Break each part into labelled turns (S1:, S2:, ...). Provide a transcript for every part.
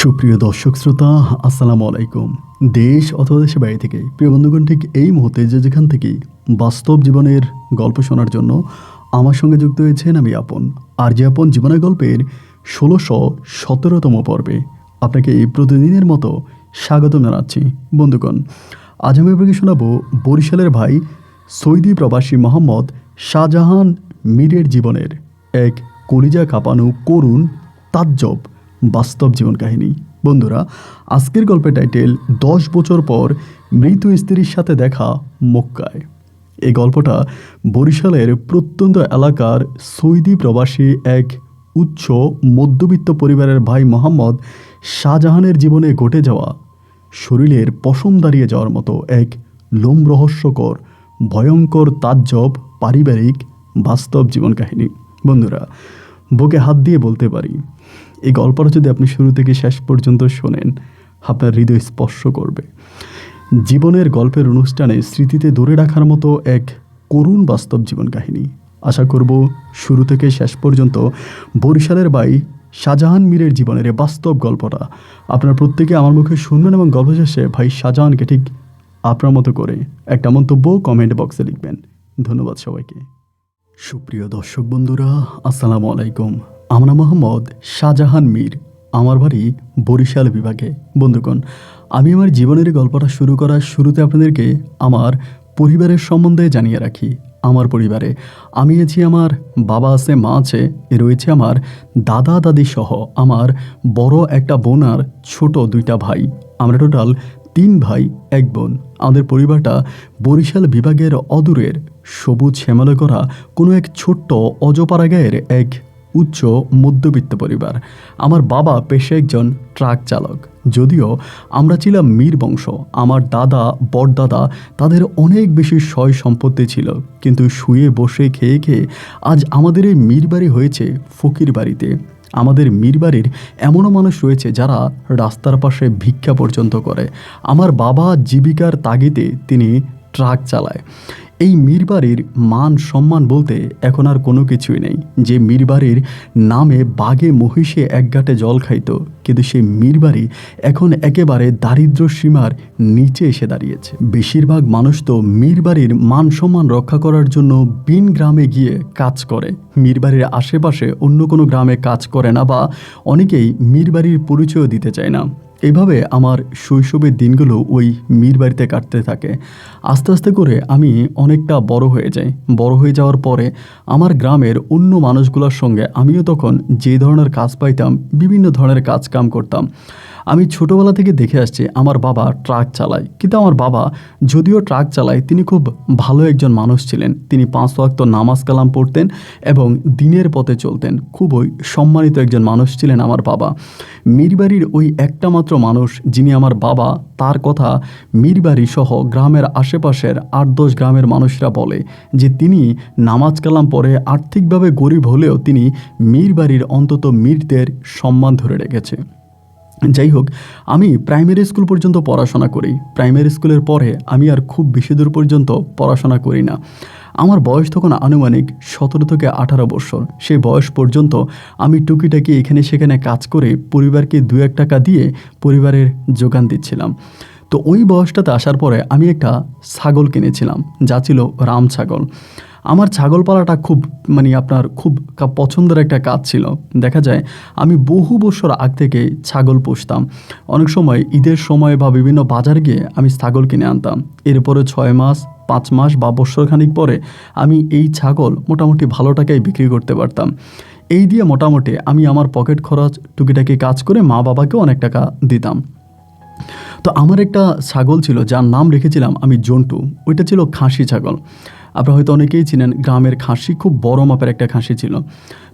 S1: সুপ্রিয় দর্শক শ্রোতা, আসসালামু আলাইকুম। দেশ অথবা দেশের বাইরে থেকে প্রিয় বন্ধুগণ, ঠিক এই মুহূর্তে যেখান থেকে বাস্তব জীবনের গল্প শোনার জন্য আমার সঙ্গে যুক্ত হয়েছেন আমি আপন। আর যে আপন জীবনের গল্পের ১৬১৭তম পর্বে আপনাকে প্রতিদিনের মতো স্বাগতম জানাচ্ছি। বন্ধুগণ, আজ আমি আপনাকে শোনাবো বরিশালের ভাই সৌদি প্রবাসী মোহাম্মদ শাহজাহান মীরের জীবনের এক কলিজা কাঁপানো করুণ তাজ্জব বাস্তব জীবন কাহিনী। বন্ধুরা, আজকের গল্পের টাইটেল ১০ বছর পর মৃত স্ত্রীর সাথে দেখা মক্কায়। এই গল্পটা বরিশালের প্রত্যন্ত এলাকার সৌদি প্রবাসী এক উচ্চ মধ্যবিত্ত পরিবারের ভাই মোহাম্মদ শাহজাহানের জীবনে ঘটে যাওয়া শরীরের পশম দাঁড়িয়ে যাওয়ার মতো এক লোমরহস্যকর ভয়ঙ্কর তাজ্জব পারিবারিক বাস্তব জীবন কাহিনী। বন্ধুরা, বুকে হাত দিয়ে বলতে পারি, এই গল্পটা যদি আপনি শুরু থেকে শেষ পর্যন্ত শোনেন, আপনার হৃদয় স্পর্শ করবে। জীবনের গল্পের অনুষ্ঠানে স্মৃতিতে ধরে রাখার মতো এক করুণ বাস্তব জীবন কাহিনী। আশা করব শুরু থেকে শেষ পর্যন্ত বরিশালের ভাই শাহজাহান মীরের জীবনের এই বাস্তব গল্পটা আপনার প্রত্যেকে আমার মুখে শুনবেন এবং গল্প শেষে ভাই শাহজাহানকে ঠিক আপনার মতো করে একটা মন্তব্য কমেন্ট বক্সে লিখবেন। ধন্যবাদ সবাইকে। সুপ্রিয় দর্শক বন্ধুরা, আসসালামু আলাইকুম। আমরা মোহাম্মদ শাহজাহান মীর, আমার বাড়ি বরিশাল বিভাগে। বন্ধুগণ, আমি আমার জীবনের গল্পটা শুরু করার শুরুতে আপনাদেরকে আমার পরিবারের সম্বন্ধে জানিয়ে রাখি। আমার পরিবারে আমি আছি, আমার বাবা আছে, মা আছে, রয়েছে আমার দাদা দাদি সহ আমার বড় একটা বোন আর ছোট দুইটা ভাই। আমরা টোটাল 3 ভাই 1 বোন। আমাদের পরিবারটা বরিশাল বিভাগের অদূরের সবুজ শ্যামলে করা কোনো এক ছোট্ট অজপাড়া গায়ের এক উচ্চ মধ্যবিত্ত পরিবার। আমার বাবা পেশায় একজন ট্রাক চালক। যদিও আমরা ছিলাম মীর বংশ, আমার দাদা বড়দাদা তাদের অনেক বেশি সয় সম্পত্তি ছিল, কিন্তু শুয়ে বসে খেয়ে খেয়ে আজ আমাদের এই মীর বাড়ি হয়েছে ফকির বাড়িতে। আমাদের মীর বাড়ির এমনও মানুষ রয়েছে যারা রাস্তার পাশে ভিক্ষা পর্যন্ত করে। আমার বাবা জীবিকার তাগিদে তিনি ট্রাক চালায়। এই মীর বাড়ির মান সম্মান বলতে এখন আর কোনো কিছুই নেই। যে মীর বাড়ির নামে বাঘে মহিষে একগাটে জল খাইতো, কিন্তু সেই মীর বাড়ি এখন একেবারে দারিদ্র্য সীমার নিচে এসে দাঁড়িয়েছে। বেশিরভাগ মানুষ তো মীর বাড়ির মান সম্মান রক্ষা করার জন্য বিন গ্রামে গিয়ে কাজ করে, মীর বাড়ির আশেপাশে অন্য কোনো গ্রামে কাজ করে না, বা অনেকেই মীর বাড়ির পরিচয় দিতে চায় না। এইভাবে আমার শৈশবের দিনগুলো ওই মীর বাড়িতে কাটতে থাকে। আস্তে আস্তে করে আমি অনেকটা বড় হয়ে যাই। বড় হয়ে যাওয়ার পরে আমার গ্রামের অন্য মানুষগুলোর সঙ্গে আমিও তখন যে ধরনের কাজ পাইতাম, বিভিন্ন ধরনের কাজ কাম করতাম। আমি ছোটোবেলা থেকে দেখে আসছি আমার বাবা ট্রাক চালায়, কিন্তু আমার বাবা যদিও ট্রাক চালায়, তিনি খুব ভালো একজন মানুষ ছিলেন। তিনি 5 ওয়াক্ত নামাজ কালাম পড়তেন এবং দিনের পথে চলতেন। খুবই সম্মানিত একজন মানুষ ছিলেন আমার বাবা। মীরবাড়ির ওই একটা মাত্র মানুষ যিনি আমার বাবা, তার কথা মীরবাড়ি সহ গ্রামের আশেপাশের 8-10 গ্রামের মানুষরা বলে যে তিনি নামাজ কালাম পড়ে আর্থিকভাবে গরিব হলেও তিনি মীরবাড়ির অন্তত মীরদের সম্মান ধরে রেখেছে। যাই হোক, আমি প্রাইমারি স্কুল পর্যন্ত পড়াশোনা করি। প্রাইমারি স্কুলের পরে আমি আর খুব বেশি দূর পর্যন্ত পড়াশোনা করি না। আমার বয়স তখন আনুমানিক 17 থেকে 18 বছর। সেই বয়স পর্যন্ত আমি টুকিটাকি এখানে সেখানে কাজ করে পরিবারকে 2-1 টাকা দিয়ে পরিবারের যোগান দিচ্ছিলাম। তো ওই বয়সটাতে আসার পরে আমি একটা ছাগল কিনেছিলাম, যা ছিল রাম ছাগল। আমার ছাগল পালাটা খুব খুব পছন্দের একটা কাজ ছিল। দেখা যায় আমি বহু বছর আগ থেকে ছাগল পুষতাম। অনেক সময় ঈদের সময় বা বিভিন্ন বাজার গিয়ে আমি ছাগল কিনে আনতাম। এরপরে 6 মাস 5 মাস বা বছরখানিক পরে আমি এই ছাগল মোটামুটি ভালো টাকায় বিক্রি করতে পারতাম। এই দিয়ে মোটামুটি আমি আমার পকেট খরচ টুকিটাকি কাজ করে মা বাবাকেও অনেক টাকা দিতাম। তো আমার একটা ছাগল ছিল যার নাম রেখেছিলাম আমি জন্টু। ওইটা ছিল খাসি ছাগল। আপনারা হয়তো অনেকেই চিনেন, গ্রামের খাসি খুব বড় মাপের একটা খাসি ছিল।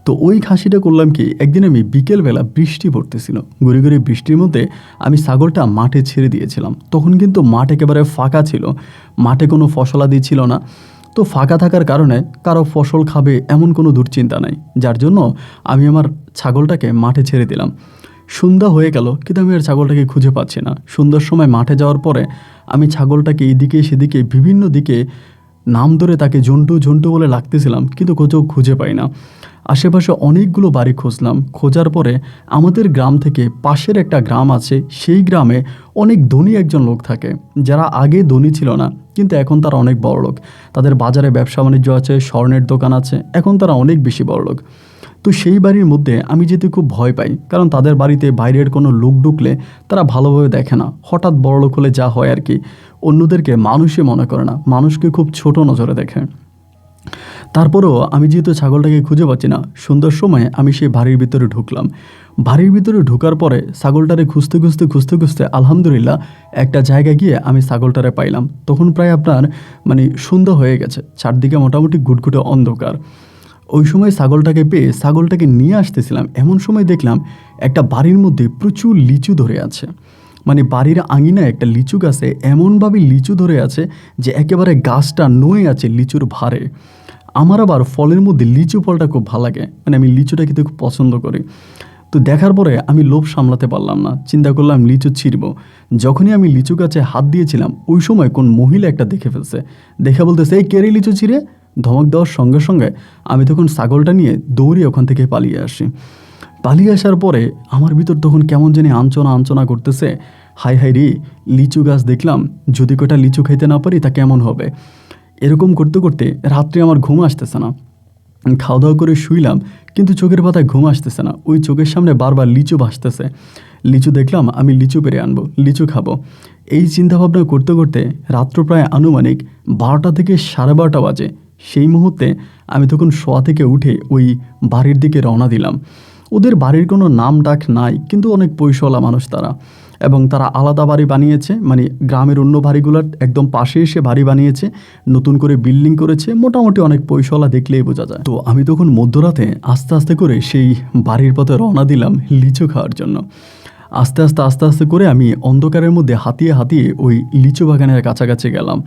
S1: তো ওই খাসিটা করলাম কি, একদিন আমি বিকেলবেলা বৃষ্টি পড়তেছিল, গুড়ি গুড়ি বৃষ্টির মধ্যে আমি ছাগলটা মাঠে ছেড়ে দিয়েছিলাম। তখন কিন্তু মাঠ একেবারে ফাঁকা ছিল, মাঠে কোনো ফসলাদি ছিল না। তো ফাঁকা থাকার কারণে কারো ফসল খাবে এমন কোনো দুশ্চিন্তা নাই, যার জন্য আমি আমার ছাগলটাকে মাঠে ছেড়ে দিলাম। সন্ধ্যা হয়ে গেল, কিন্তু আমি আর ছাগলটাকে খুঁজে পাচ্ছি না। সন্ধ্যার সময় মাঠে যাওয়ার পরে আমি ছাগলটাকে এইদিকে সেদিকে বিভিন্ন দিকে নাম ধরে তাকে ঝন্টু ঝন্টু বলে ডাকতেছিলাম, কিন্তু কোথাও খুঁজে পাই না। আশেপাশে অনেকগুলো বাড়ি খুঁজলাম। খোঁজার পরে আমাদের গ্রাম থেকে পাশের একটা গ্রাম আছে, সেই গ্রামে অনেক ধনী একজন লোক থাকে, যারা আগে ধনী ছিল না কিন্তু এখন তারা অনেক বড়লোক। তাদের বাজারে ব্যবসা বাণিজ্য আছে, স্বর্ণের দোকান আছে, এখন তারা অনেক বেশি বড়লোক। তো সেই বাড়ির মধ্যে আমি যেতে খুব ভয় পাই, কারণ তাদের বাড়িতে বাইরের কোনো লোক ঢুকলে তারা ভালোভাবে দেখে না। হঠাৎ বড়লোক হলে যা হয় আর কি, অন্যদেরকে মানুষই মনে করে না, মানুষকে খুব ছোট নজরে দেখে। তারপরেও আমি যেহেতু ছাগলটাকে খুঁজে পাচ্ছি না, সন্ধ্যার সময় আমি সেই বাড়ির ভিতরে ঢুকলাম। বাড়ির ভিতরে ঢোকার পরে ছাগলটারে খুঁজতে খুঁজতে খুঁজতে খুঁজতে আলহামদুলিল্লাহ একটা জায়গায় গিয়ে আমি ছাগলটারে পাইলাম। তখন প্রায় আপনার সন্ধ্যা হয়ে গেছে, চারদিকে মোটামুটি ঘুটঘুটে অন্ধকার। ওই সময় ছাগলটাকে পেয়ে ছাগলটাকে নিয়ে আসতেছিলাম, এমন সময় দেখলাম একটা বাড়ির মধ্যে প্রচুর লিচু ধরে আছে। বাড়ির আঙিনায় একটা লিচু গাছে এমনভাবে লিচু ধরে আছে যে একেবারে গাছটা নয়ে আছে লিচুর ভারে। আমার আবার ফলের মধ্যে লিচু ফলটা খুব ভালো লাগে, আমি লিচুটা খেতে খুব পছন্দ করি। তো দেখার পরে আমি লোভ সামলাতে পারলাম না, চিন্তা করলাম লিচু ছিঁড়ব। যখনই আমি লিচু গাছে হাত দিয়েছিলাম ওই সময় কোন মহিলা একটা দেখে ফেলছে, দেখে বলতেছে, এই কেড়ে লিচু ছিঁড়ে। ধমক দেওয়ার সঙ্গে সঙ্গে আমি তখন ছাগলটা নিয়ে দৌড়ে ওখান থেকে পালিয়ে আসি। পালিয়ে আসার পরে আমার ভিতর তখন কেমন জানি আঞ্চনা আঞ্চনা করতেছে, হাই হাই রে, লিচু গাছ দেখলাম, যদি কটা লিচু খাইতে না পারি তা কেমন হবে। এরকম করতে করতে রাত্রে আমার ঘুম আসতেছে না। খাওয়া দাওয়া করে শুইলাম, কিন্তু চোখের পাতায় ঘুম আসতেছে না। ওই চোখের সামনে বারবার লিচু ভাসতেছে। লিচু দেখলাম, আমি লিচু পেরে আনবো, লিচু খাবো। এই চিন্তাভাবনা করতে করতে রাত্র প্রায় আনুমানিক 12টা থেকে 12:30 বাজে। সেই মুহূর্তে আমি তখন শোয়া থেকে উঠে ওই বাড়ির দিকে রওনা দিলাম। ওদের বাড়ির কোনো নাম ডাক নাই, কিন্তু অনেক পয়সাওয়ালা মানুষ তারা, এবং তারা আলাদা বাড়ি বানিয়েছে, গ্রামের অন্য বাড়িগুলোর একদম পাশে এসে বাড়ি বানিয়েছে, নতুন করে বিল্ডিং করেছে, মোটামুটি অনেক পয়সাওয়ালা দেখলেই বোঝা যায়। তো আমি তখন মধ্যরাতে আস্তে আস্তে করে সেই বাড়ির পথে রওনা দিলাম লিচু খাওয়ার জন্য। আস্তে আস্তে আস্তে আস্তে করে আমি অন্ধকারের মধ্যে হাতিয়ে হাতিয়ে ওই লিচু বাগানের কাছাকাছি গেলাম।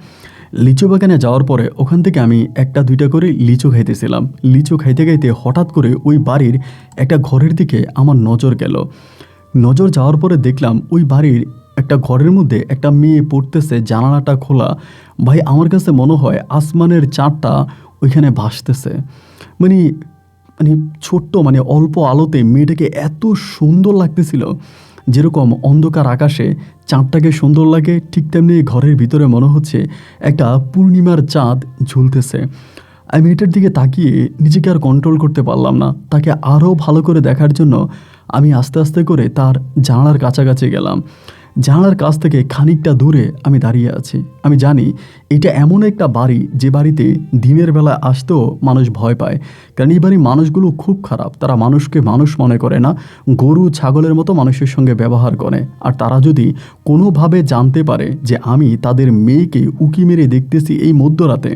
S1: লিচু বাগানে যাওয়ার পরে ওখান থেকে আমি একটা দুইটা করে লিচু খাইতেছিলাম। লিচু খাইতে খাইতে হঠাৎ করে ওই বাড়ির একটা ঘরের দিকে আমার নজর গেল। নজর যাওয়ার পরে দেখলাম ওই বাড়ির একটা ঘরের মধ্যে একটা মেয়ে পড়তেছে, জানালাটা খোলা। ভাই, আমার কাছে মনে হয় আসমানের চাঁদটা ওইখানে ভাসতেছে। মানে মানে ছোট্ট অল্প আলোতে মেয়েটাকে এত সুন্দর লাগতেছিল, যেরকম অন্ধকার আকাশে চাঁদটাকে সুন্দর লাগে, ঠিক তেমনি ঘরের ভিতরে মনে হচ্ছে একটা পূর্ণিমার চাঁদ ঝুলতেছে। আমি মেয়েটার দিকে তাকিয়ে নিজেকে আর কন্ট্রোল করতে পারলাম না। তাকে আরও ভালো করে দেখার জন্য আমি আস্তে আস্তে করে তার জানালার কাছাকাছি গেলাম। জানালার কাছ থেকে খানিকটা দূরে আমি দাঁড়িয়ে আছি। আমি জানি এটা এমন একটা বাড়ি যে বাড়িতে দিনের বেলা আসতেও মানুষ ভয় পায়, কারণ এই বাড়ির মানুষগুলো খুব খারাপ। তারা মানুষকে মানুষ মনে করে না, গরু ছাগলের মতো মানুষের সঙ্গে ব্যবহার করে। আর তারা যদি কোনোভাবে জানতে পারে যে আমি তাদের মেয়েকে উকি মেরে দেখতেছি এই মধ্যরাতে,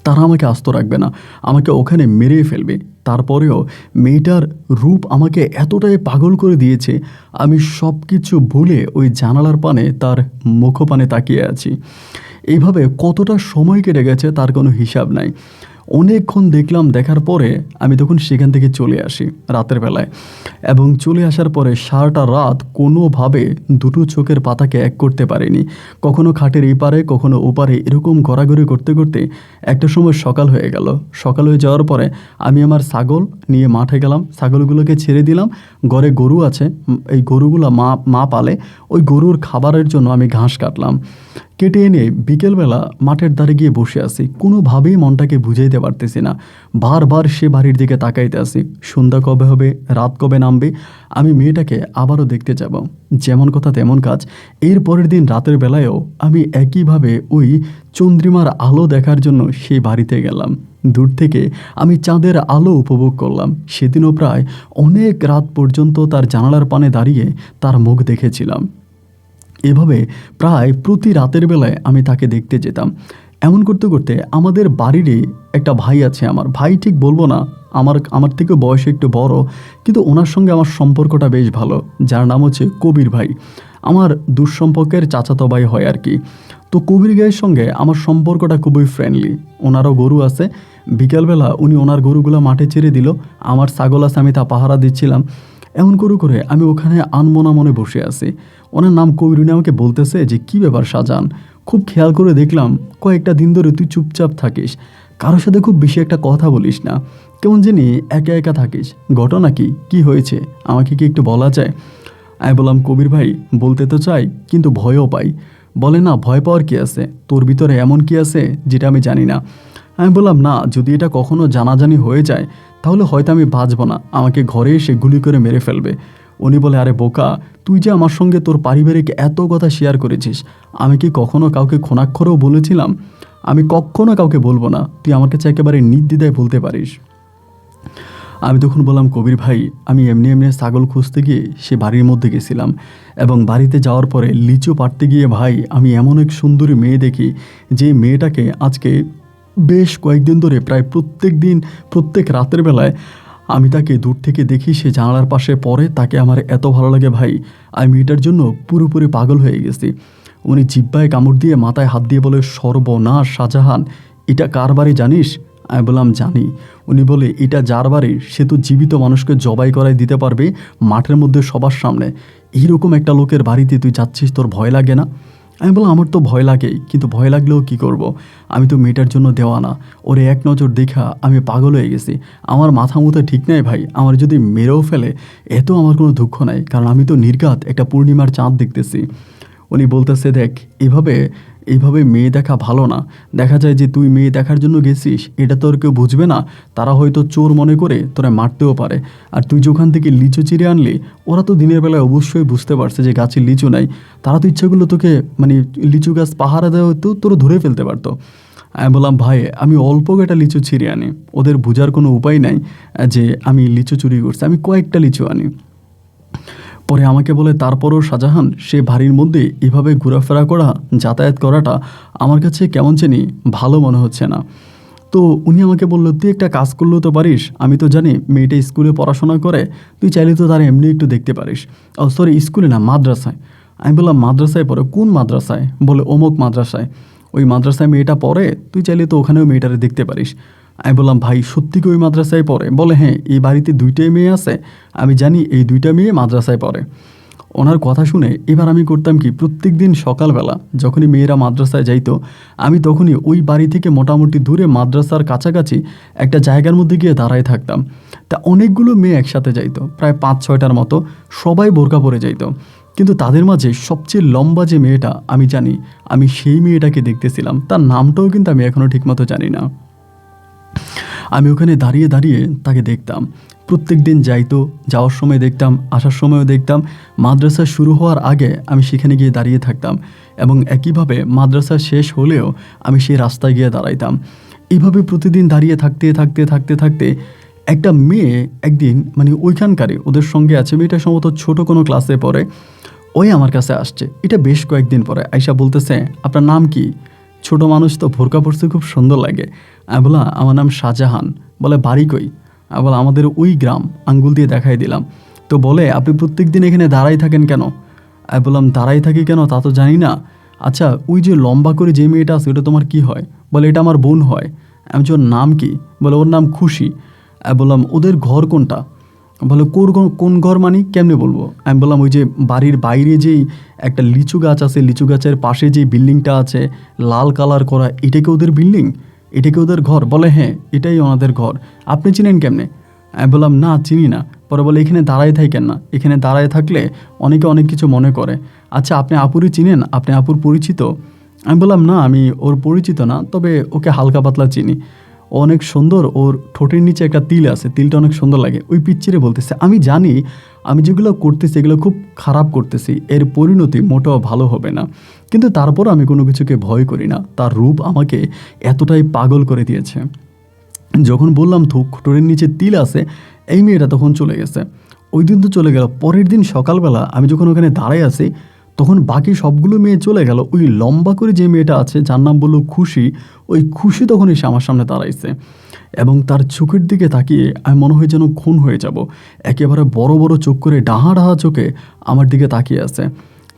S1: তারা আমাকে আস্ত রাখবে না, আমাকে ওখানে মেরে ফেলবে। তারপরেও মেয়েটার রূপ আমাকে এতটাই পাগল করে দিয়েছে, আমি সব কিছু ভুলে ওই জানালার পানে তার মুখপানে তাকিয়ে আছি। এইভাবে কতটা সময় কেটে গেছে তার কোনো হিসাব নাই। অনেকক্ষণ দেখলাম, দেখার পরে আমি তখন সেখান থেকে চলে আসি রাতের বেলায়, এবং চলে আসার পরে সারাটা রাত কোনোভাবে দুটো চোখের পাতাকে এক করতে পারিনি। কখনো খাটের এই পারে কখনো ওপারে এরকম ঘোরাঘুরি করতে করতে একটা সময় সকাল হয়ে গেল। সকাল হয়ে যাওয়ার পরে আমি আমার ছাগল নিয়ে মাঠে গেলাম, ছাগলগুলোকে ছেড়ে দিলাম। ঘরে গরু আছে, এই গরুগুলো মা পালে, ওই গরুর খাবারের জন্য আমি ঘাস কাটলাম। কেটে এনে বিকেলবেলা মাঠের ধারে গিয়ে বসে আছি, কোনোভাবেই মনটাকে বুঝাইতে পারতেছি না। বারবার সে বাড়ির দিকে তাকাইতে আসি, সন্ধ্যা কবে হবে, রাত কবে নামবে, আমি মেয়েটাকে আবারও দেখতে যাব। যেমন কথা তেমন কাজ। এর পরের দিন রাতের বেলায়ও আমি একইভাবে ওই চন্দ্রিমার আলো দেখার জন্য সেই বাড়িতে গেলাম। দূর থেকে আমি চাঁদের আলো উপভোগ করলাম। সেদিনও প্রায় অনেক রাত পর্যন্ত তার জানালার পানে দাঁড়িয়ে তার মুখ দেখেছিলাম। এভাবে প্রায় প্রতি রাতের বেলায় আমি তাকে দেখতে যেতাম। এমন করতে করতে আমাদের বাড়িরই একটা ভাই আছে, আমার ভাই ঠিক বলবো না, আমার থেকে বয়সে একটু বড়, কিন্তু ওনার সঙ্গে আমার সম্পর্কটা বেশ ভালো, যার নাম হচ্ছে কবির ভাই। আমার দুঃসম্পর্কের চাচাতো ভাই হয় আর কি। তো কবির ভাইয়ের সঙ্গে আমার সম্পর্কটা খুবই ফ্রেন্ডলি। ওনারও গরু আছে। বিকেলবেলা উনি ওনার গরুগুলো মাঠে ছেড়ে দিল, আমার ছাগল আছে, আমি তা পাহারা দিচ্ছিলাম। এমন করে আমি ওখানে আনমনা মনে বসে আছি। ওনার নাম কবির। উনি আমাকে বলতেছে যে, কী ব্যাপার শাহজাহান, খুব খেয়াল করে দেখলাম কয়েকটা দিন ধরে তুই চুপচাপ থাকিস, কারোর সাথে খুব বেশি একটা কথা বলিস না, কেমন জানি একা একা থাকিস, ঘটনা কি, কি হয়েছে, আমাকে কি একটু বলা যায়? আমি বললাম, কবির ভাই বলতে তো চাই কিন্তু ভয়ও পাই। বলে, না ভয় পাওয়ার কি আছে, তোর ভিতরে এমন কি আছে যেটা আমি জানি না। আমি বললাম, না যদি এটা কখনো জানাজানি হয়ে যায় তাহলে হয়তো আমি বাঁচব না, আমাকে ঘরে এসে গুলি করে মেরে ফেলবে। উনি বলে, আরে বোকা, তুই যে আমার সঙ্গে তোর পারিবারিক এত কথা শেয়ার করেছিস, আমি কি কখনো কাউকে খোনাক্ষরেও বলেছিলাম? আমি কখনো কাউকে বলবো না, তুই আমার কাছে একেবারে নির্দ্বিধায় বলতে পারিস। আমি তখন বললাম, কবির ভাই আমি এমনি এমনি ছাগল খুঁজতে গিয়ে সে বাড়ির মধ্যে গেছিলাম, এবং বাড়িতে যাওয়ার পরে লিচু পাড়তে গিয়ে ভাই আমি এমন এক সুন্দরী মেয়ে দেখি, যে মেয়েটাকে আজকে বেশ কয়েকদিন ধরে প্রায় প্রত্যেক দিন প্রত্যেক রাতের বেলায় আমি তাকে দূর থেকে দেখি, সে জানালার পাশে পড়ে, তাকে আমার এত ভালো লাগে ভাই, আমি মেয়েটার জন্য পুরোপুরি পাগল হয়ে গেছি। উনি জিহ্বায় কামড় দিয়ে মাথায় হাত দিয়ে বলে, সর্বনাশ শাহজাহান, এটা কার বাড়ি জানিস? আমি বললাম, জানি। উনি বলে, এটা যার বাড়ির সে তো জীবিত মানুষকে জবাই করাই দিতে পারবে মাঠের মধ্যে সবার সামনে, এইরকম একটা লোকের বাড়িতে তুই যাচ্ছিস, তোর ভয় লাগে না? আমি বললাম, আমার তো ভয় লাগেই, কিন্তু ভয় লাগলেও কি করব, আমি তো মেয়েটার জন্য দেওয়া না, ওরে এক নজর দেখা আমি পাগল হয়ে গেছি, আমার মাথা মুথা ঠিক নাই ভাই, আমার যদি মেরেও ফেলে এত আমার কোনো দুঃখ নাই, কারণ আমি তো নির্ঘাত একটা পূর্ণিমার চাঁদ দেখতেছি। উনি বলতেছে, দেখ এইভাবে এইভাবে মেয়ে দেখা ভালো না, দেখা যায় যে তুই মেয়ে দেখার জন্য গেছিস এটা তোর কেউ বুঝবে না, তারা হয়তো চোর মনে করে তোরা মারতেও পারে, আর তুই যেখান থেকে লিচু চিড়ে আনলি ওরা তো দিনের বেলায় অবশ্যই বুঝতে পারছে যে গাছে লিচু নাই, তারা তো ইচ্ছাগুলো তোকে মানে লিচু গাছ পাহারা দেওয়া হতো, তোরা ধরে ফেলতে পারতো। আমি বললাম, ভাই আমি অল্প কয়েকটা লিচু ছিঁড়ে আনি, ওদের বোঝার কোনো উপায় নাই যে আমি লিচু চুরি করছি, আমি কয়েকটা লিচু আনি। পরে আমাকে বলে, তারপরও শাহজাহান সে বাড়ির মধ্যে এভাবে ঘোরাফেরা করা, যাতায়াত করাটা আমার কাছে কেমন জানি ভালো মনে হচ্ছে না। তো উনি আমাকে বললো, তুই একটা কাজ করলেও তো পারিস, আমি তো জানি মেয়েটা স্কুলে পড়াশোনা করে, তুই চাইলে তো তারা এমনি একটু দেখতে পারিস। ও সরি, স্কুলে না, মাদ্রাসায়। আমি বললাম, মাদ্রাসায় পড়ে? কোন মাদ্রাসায়? বলে, অমুক মাদ্রাসায়। ওই মাদ্রাসায় মেয়েটা পড়ে, তুই চাইলে তো ওখানেও মেয়েটারে দেখতে পারিস। আমি বললাম, ভাই সত্যি কি ওই মাদ্রাসায় পড়ে? বলে, হ্যাঁ, এই বাড়িতে দুইটাই মেয়ে আছে, আমি জানি এই দুইটা মেয়ে মাদ্রাসায় পড়ে। ওনার কথা শুনে এবার আমি করতাম কি, প্রত্যেক দিন সকালবেলা যখনই মেয়েরা মাদ্রাসায় যাইতো, আমি তখনই ওই বাড়ি থেকে মোটামুটি দূরে মাদ্রাসার কাছাকাছি একটা জায়গার মধ্যে গিয়ে দাঁড়ায় থাকতাম। তা অনেকগুলো মেয়ে একসাথে যাইতো, প্রায় 5-6টার মতো, সবাই বোরকা পরে যাইতো, কিন্তু তাদের মাঝে সবচেয়ে লম্বা যে মেয়েটা আমি জানি, আমি সেই মেয়েটাকে দেখতেছিলাম, তার নামটাও কিন্তু আমি এখনও ঠিকমতো জানি না। আমি ওখানে দাঁড়িয়ে দাঁড়িয়ে তাকে দেখতাম, প্রত্যেক দিন যাইতো, যাওয়ার সময় দেখতাম, আসার সময়ও দেখতাম, মাদ্রাসা শুরু হওয়ার আগে আমি সেখানে গিয়ে দাঁড়িয়ে থাকতাম, এবং একইভাবে মাদ্রাসা শেষ হলেও আমি সেই রাস্তায় গিয়ে দাঁড়াইতাম। এইভাবে প্রতিদিন দাঁড়িয়ে থাকতে থাকতে থাকতে থাকতে একটা মেয়ে একদিন মানে ওইখানকারে ওদের সঙ্গে আছে, মেয়েটা সম্ভবত ছোটো কোনো ক্লাসে পড়ে, ওই আমার কাছে আসছে, এটা বেশ কয়েকদিন পরে আয়শা বলতেছে, আপনার নাম কি? ছোট মানুষ তো, ভোরকা পড়তে খুব সুন্দর লাগে। আমি বললাম, আমার নাম শাহজাহান। বলে, বাড়ি কই? আমি বললাম, আমাদের ওই গ্রাম, আঙ্গুল দিয়ে দেখাই দিলাম। তো বলে, আপনি প্রত্যেক দিন এখানে দাঁড়াই থাকেন কেন? আমি বললাম, দাঁড়াই থাকি কেন তা তো জানি না। আচ্ছা, ওই যে লম্বা করে যে মেয়েটা আছে ওটা তোমার কি হয়? বলে, এটা আমার বোন হয়। আমি বলছি, ওর নাম কি? বলে, ওর নাম খুশি। আমি বললাম, ওদের ঘর কোনটা? বলে, কোন ঘর মানে কেমনে বলবো? আমি বললাম, ওই যে বাড়ির বাইরে যেই একটা লিচু গাছ আছে, লিচু গাছের পাশে যেই বিল্ডিংটা আছে লাল কালার করা, এটা কি ওদের বিল্ডিং? এটা কি ওদের ঘর? বলে, হ্যাঁ এটাই ওনাদের ঘর। আপনি চিনেন কেমনে? আমি বললাম, না চিনি না। পরে বলে, এখানে দাঁড়ায় থাকেন না, এখানে দাঁড়ায় থাকলে অনেকে অনেক কিছু মনে করে। আচ্ছা, আপনি আপুরই চিনেন? আপনি আপুর পরিচিত? আমি বললাম, না আমি ওর পরিচিত না, তবে ওকে হালকা পাতলা চিনি, ও অনেক সুন্দর, ওর ঠোঁটের নিচে একটা তিল আছে, তিলটা অনেক সুন্দর লাগে। ওই পিচ্চিরে বলতেছে, আমি জানি আমি যেগুলো করতেছি এগুলো খুব খারাপ করতেছি, এর পরিণতি মোটেও ভালো হবে না, কিন্তু তারপর আমি কোনো কিছুকে ভয় করি না, তার রূপ আমাকে এতটাই পাগল করে দিয়েছে। যখন বললাম ঠোঁটের নিচে তিল আছে, এই মেয়েটা তখন চলে গেছে। ওই দিন তো চলে গেল। পরের দিন সকালবেলা আমি যখন ওখানে দাঁড়াই আছি, তখন বাকি সবগুলো মেয়ে চলে গেল, ওই লম্বা করে যে মেয়েটা আছে যার নাম বললো খুশি, ওই খুশি তখন এসে আমার সামনে দাঁড়াইছে, এবং তার চোখের দিকে তাকিয়ে আমি মনে হয় যেন খুন হয়ে যাব, একেবারে বড় বড় চোখ করে ডাহা ডাহা চোখে আমার দিকে তাকিয়ে আছে।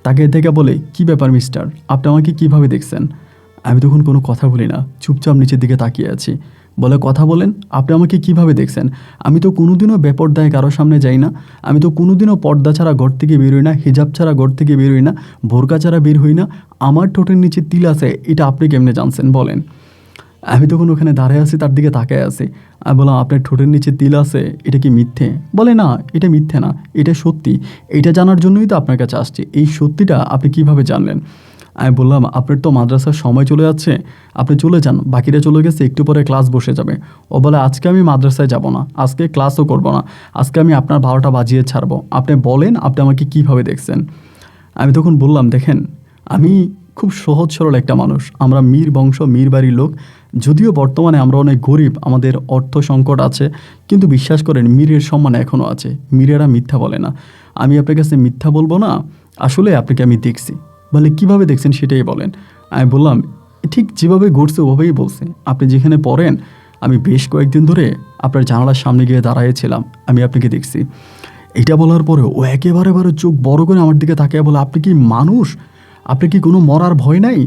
S1: তাকিয়ে দেখে বলে, কি ব্যাপার মিস্টার, আপনি আমাকে কীভাবে দেখছেন? আমি তখন কোনো কথা বলি না, চুপচাপ নিচের দিকে তাকিয়ে আছি। বলে, কথা বলেন, আপনি আমাকে কিভাবে দেখছেন? আমি তো কোনোদিনও বেপরদায় কারোর সামনে যাই না, আমি তো কোনোদিনও পর্দা ছাড়া ঘর থেকে বেরোই না, হিজাব ছাড়া ঘর থেকে বেরোই না, বোরকা ছাড়া বের হই না, আমার ঠোঁটের নিচে তিল আছে এটা আপনি কেমনে জানছেন বলেন? আমি তখন ওখানে দাঁড়ায় আছি, তার দিকে তাকায় আছি। আমি বললাম, আপনার ঠোঁটের নিচে তিল আছে, এটা কি মিথ্যে? বলে, না, এটা মিথ্যে না, এটা সত্যি। এটা জানার জন্যই তো আপনার কাছে আসছি। এই সত্যিটা আপনি কিভাবে জানলেন? আমি বললাম, আপনার তো মাদ্রাসার সময় চলে যাচ্ছে, আপনি চলে যান, বাকিরা চলে গেছে, একটু পরে ক্লাস বসে যাবে। ও বলে, আজকে আমি মাদ্রাসায় যাব না, আজকে ক্লাসও করব না, আজকে আমি আপনার 12টা বাজিয়ে ছাড়বো। আপনি বলেন, আপনি আমাকে কীভাবে দেখছেন? আমি তখন বললাম, দেখেন, আমি খুব সহজ সরল একটা মানুষ, আমরা মীর বংশ, মীর বাড়ির লোক। যদিও বর্তমানে আমরা অনেক গরিব, আমাদের অর্থ সংকট আছে, কিন্তু বিশ্বাস করেন মীরের সম্মান এখনও আছে। মীরেরা মিথ্যা বলে না। আমি আপনার কাছে মিথ্যা বলবো না, আসলে আপনাকে আমি দেখছি। বলে, কিভাবে দেখছেন সেটাই বলেন। আমি বললাম, ঠিক যেভাবে ঘটছে ওভাবেই বলছে। আপনি যেখানে পড়েন, আমি বেশ কয়েকদিন ধরে আপনার জানালার সামনে গিয়ে দাঁড়াইছিলাম, আমি আপনাকে দেখছি। এটা বলার পরে ও একেবারে চোখ বড় করে আমার দিকে তাকিয়ে বলে, আপনি কি মানুষ? আপনি কি কোনো মরার ভয় নাই?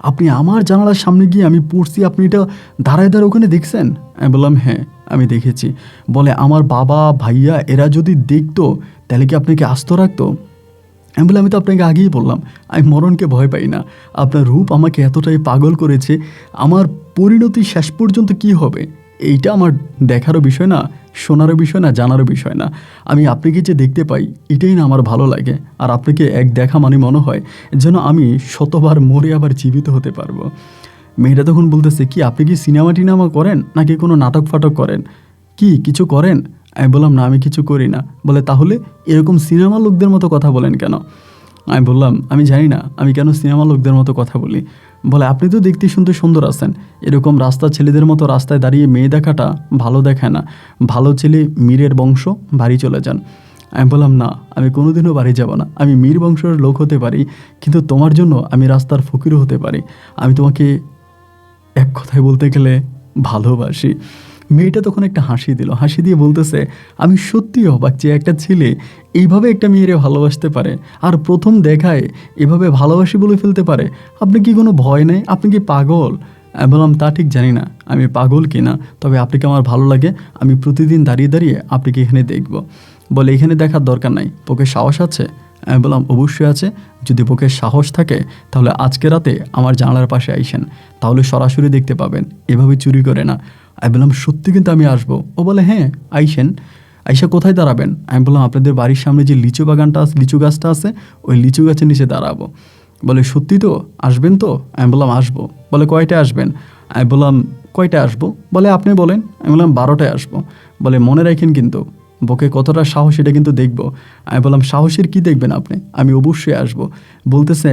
S1: আপনি আমার জানালার সামনে গিয়ে আমি পড়ছি, আপনি এটা দাঁড়ায় দাঁড়ায় ওখানে দেখছেন? আমি বললাম, হ্যাঁ, আমি দেখেছি। বলে, আমার বাবা, ভাইয়া এরা যদি দেখতো তাহলে কি আপনাকে আস্ত রাখতো? আমি বললাম, আমি তো আপনাকে আগেই বললাম, আমি মরণকে ভয় পাই না। আপনার রূপ আমাকে এতটাই পাগল করেছে, আমার পরিণতি শেষ পর্যন্ত কি হবে এইটা আমার দেখারও বিষয় না, শোনারও বিষয় না, জানারও বিষয় না। আমি আপনাকে যে দেখতে পাই এটাই না আমার ভালো লাগে। আর আপনাকে এক দেখা মানে মনে হয় যেন আমি শতবার মরে আবার জীবিত হতে পারবো। মেয়েটা তখন বলতেছে, কি আপনি কি সিনেমা টিনেমা করেন নাকি কোনো নাটক ফাটক করেন? কি কিছু করেন? আমি বললাম, না, আমি কিছু করি না। বলে, তাহলে এরকম সিনেমা লোকদের মতো কথা বলেন কেন? আমি বললাম, আমি জানি না আমি কেন সিনেমা লোকদের মতো কথা বলি। বলে, আপনি তো দেখতে শুনতে সুন্দর আছেন, এরকম রাস্তার ছেলেদের মতো রাস্তায় দাঁড়িয়ে মেয়ে দেখাটা ভালো দেখায় না। ভালো ছেলে মীরের বংশ, বাড়ি চলে যান। আমি বললাম, না, আমি কোনোদিনও বাড়ি যাব না। আমি মীর বংশের লোক হতে পারি, কিন্তু তোমার জন্য আমি রাস্তার ফকিরও হতে পারি। আমি তোমাকে এক কথায় বলতে গেলে ভালোবাসি। মেয়েটা তখন একটা হাসি দিল, হাসি দিয়ে বলতেছে, আমি সত্যি অবাক যে একটা ছেলে এইভাবে একটা মেয়েরে ভালোবাসতে পারে, আর প্রথম দেখায় এভাবে ভালোবাসি বলে ফেলতে পারে। আপনি কি কোনো ভয় নেই? আপনি কি পাগল? আমি বললাম, তা ঠিক জানি না আমি পাগল কি না, তবে আপনাকে আমার ভালো লাগে। আমি প্রতিদিন দাঁড়িয়ে দাঁড়িয়ে আপনাকে এখানে দেখব। বলে, এখানে দেখার দরকার নাই, বুকে সাহস আছে? আমি বললাম, অবশ্যই আছে। যদি বুকে সাহস থাকে তাহলে আজকে রাতে আমার জানালার পাশে আইসেন, তাহলে সরাসরি দেখতে পাবেন, এভাবে চুরি করে না। আমি বললাম, সত্যি কিন্তু আমি আসবো? ও বলে, হ্যাঁ, আইসেন। আইসা কোথায় দাঁড়াবেন? আমি বললাম, আপনাদের বাড়ির সামনে যে লিচু বাগানটা আছে, লিচু গাছটা আছে, ওই লিচু গাছের নিচে দাঁড়াবো। বলে, সত্যি তো? আসবেন তো? আমি বললাম, আসবো। বলে, কয়টায় আসবেন? আমি বললাম, কয়টায় আসবো? বলে, আপনি বলেন। আমি বললাম, 12টায় আসবো। বলে, মনে রাখেন কিন্তু বুকে কতটা সাহস এটা কিন্তু দেখবো। আমি বললাম, সাহসের কি দেখবেন আপনি? আমি অবশ্যই আসবো। বলতেছে,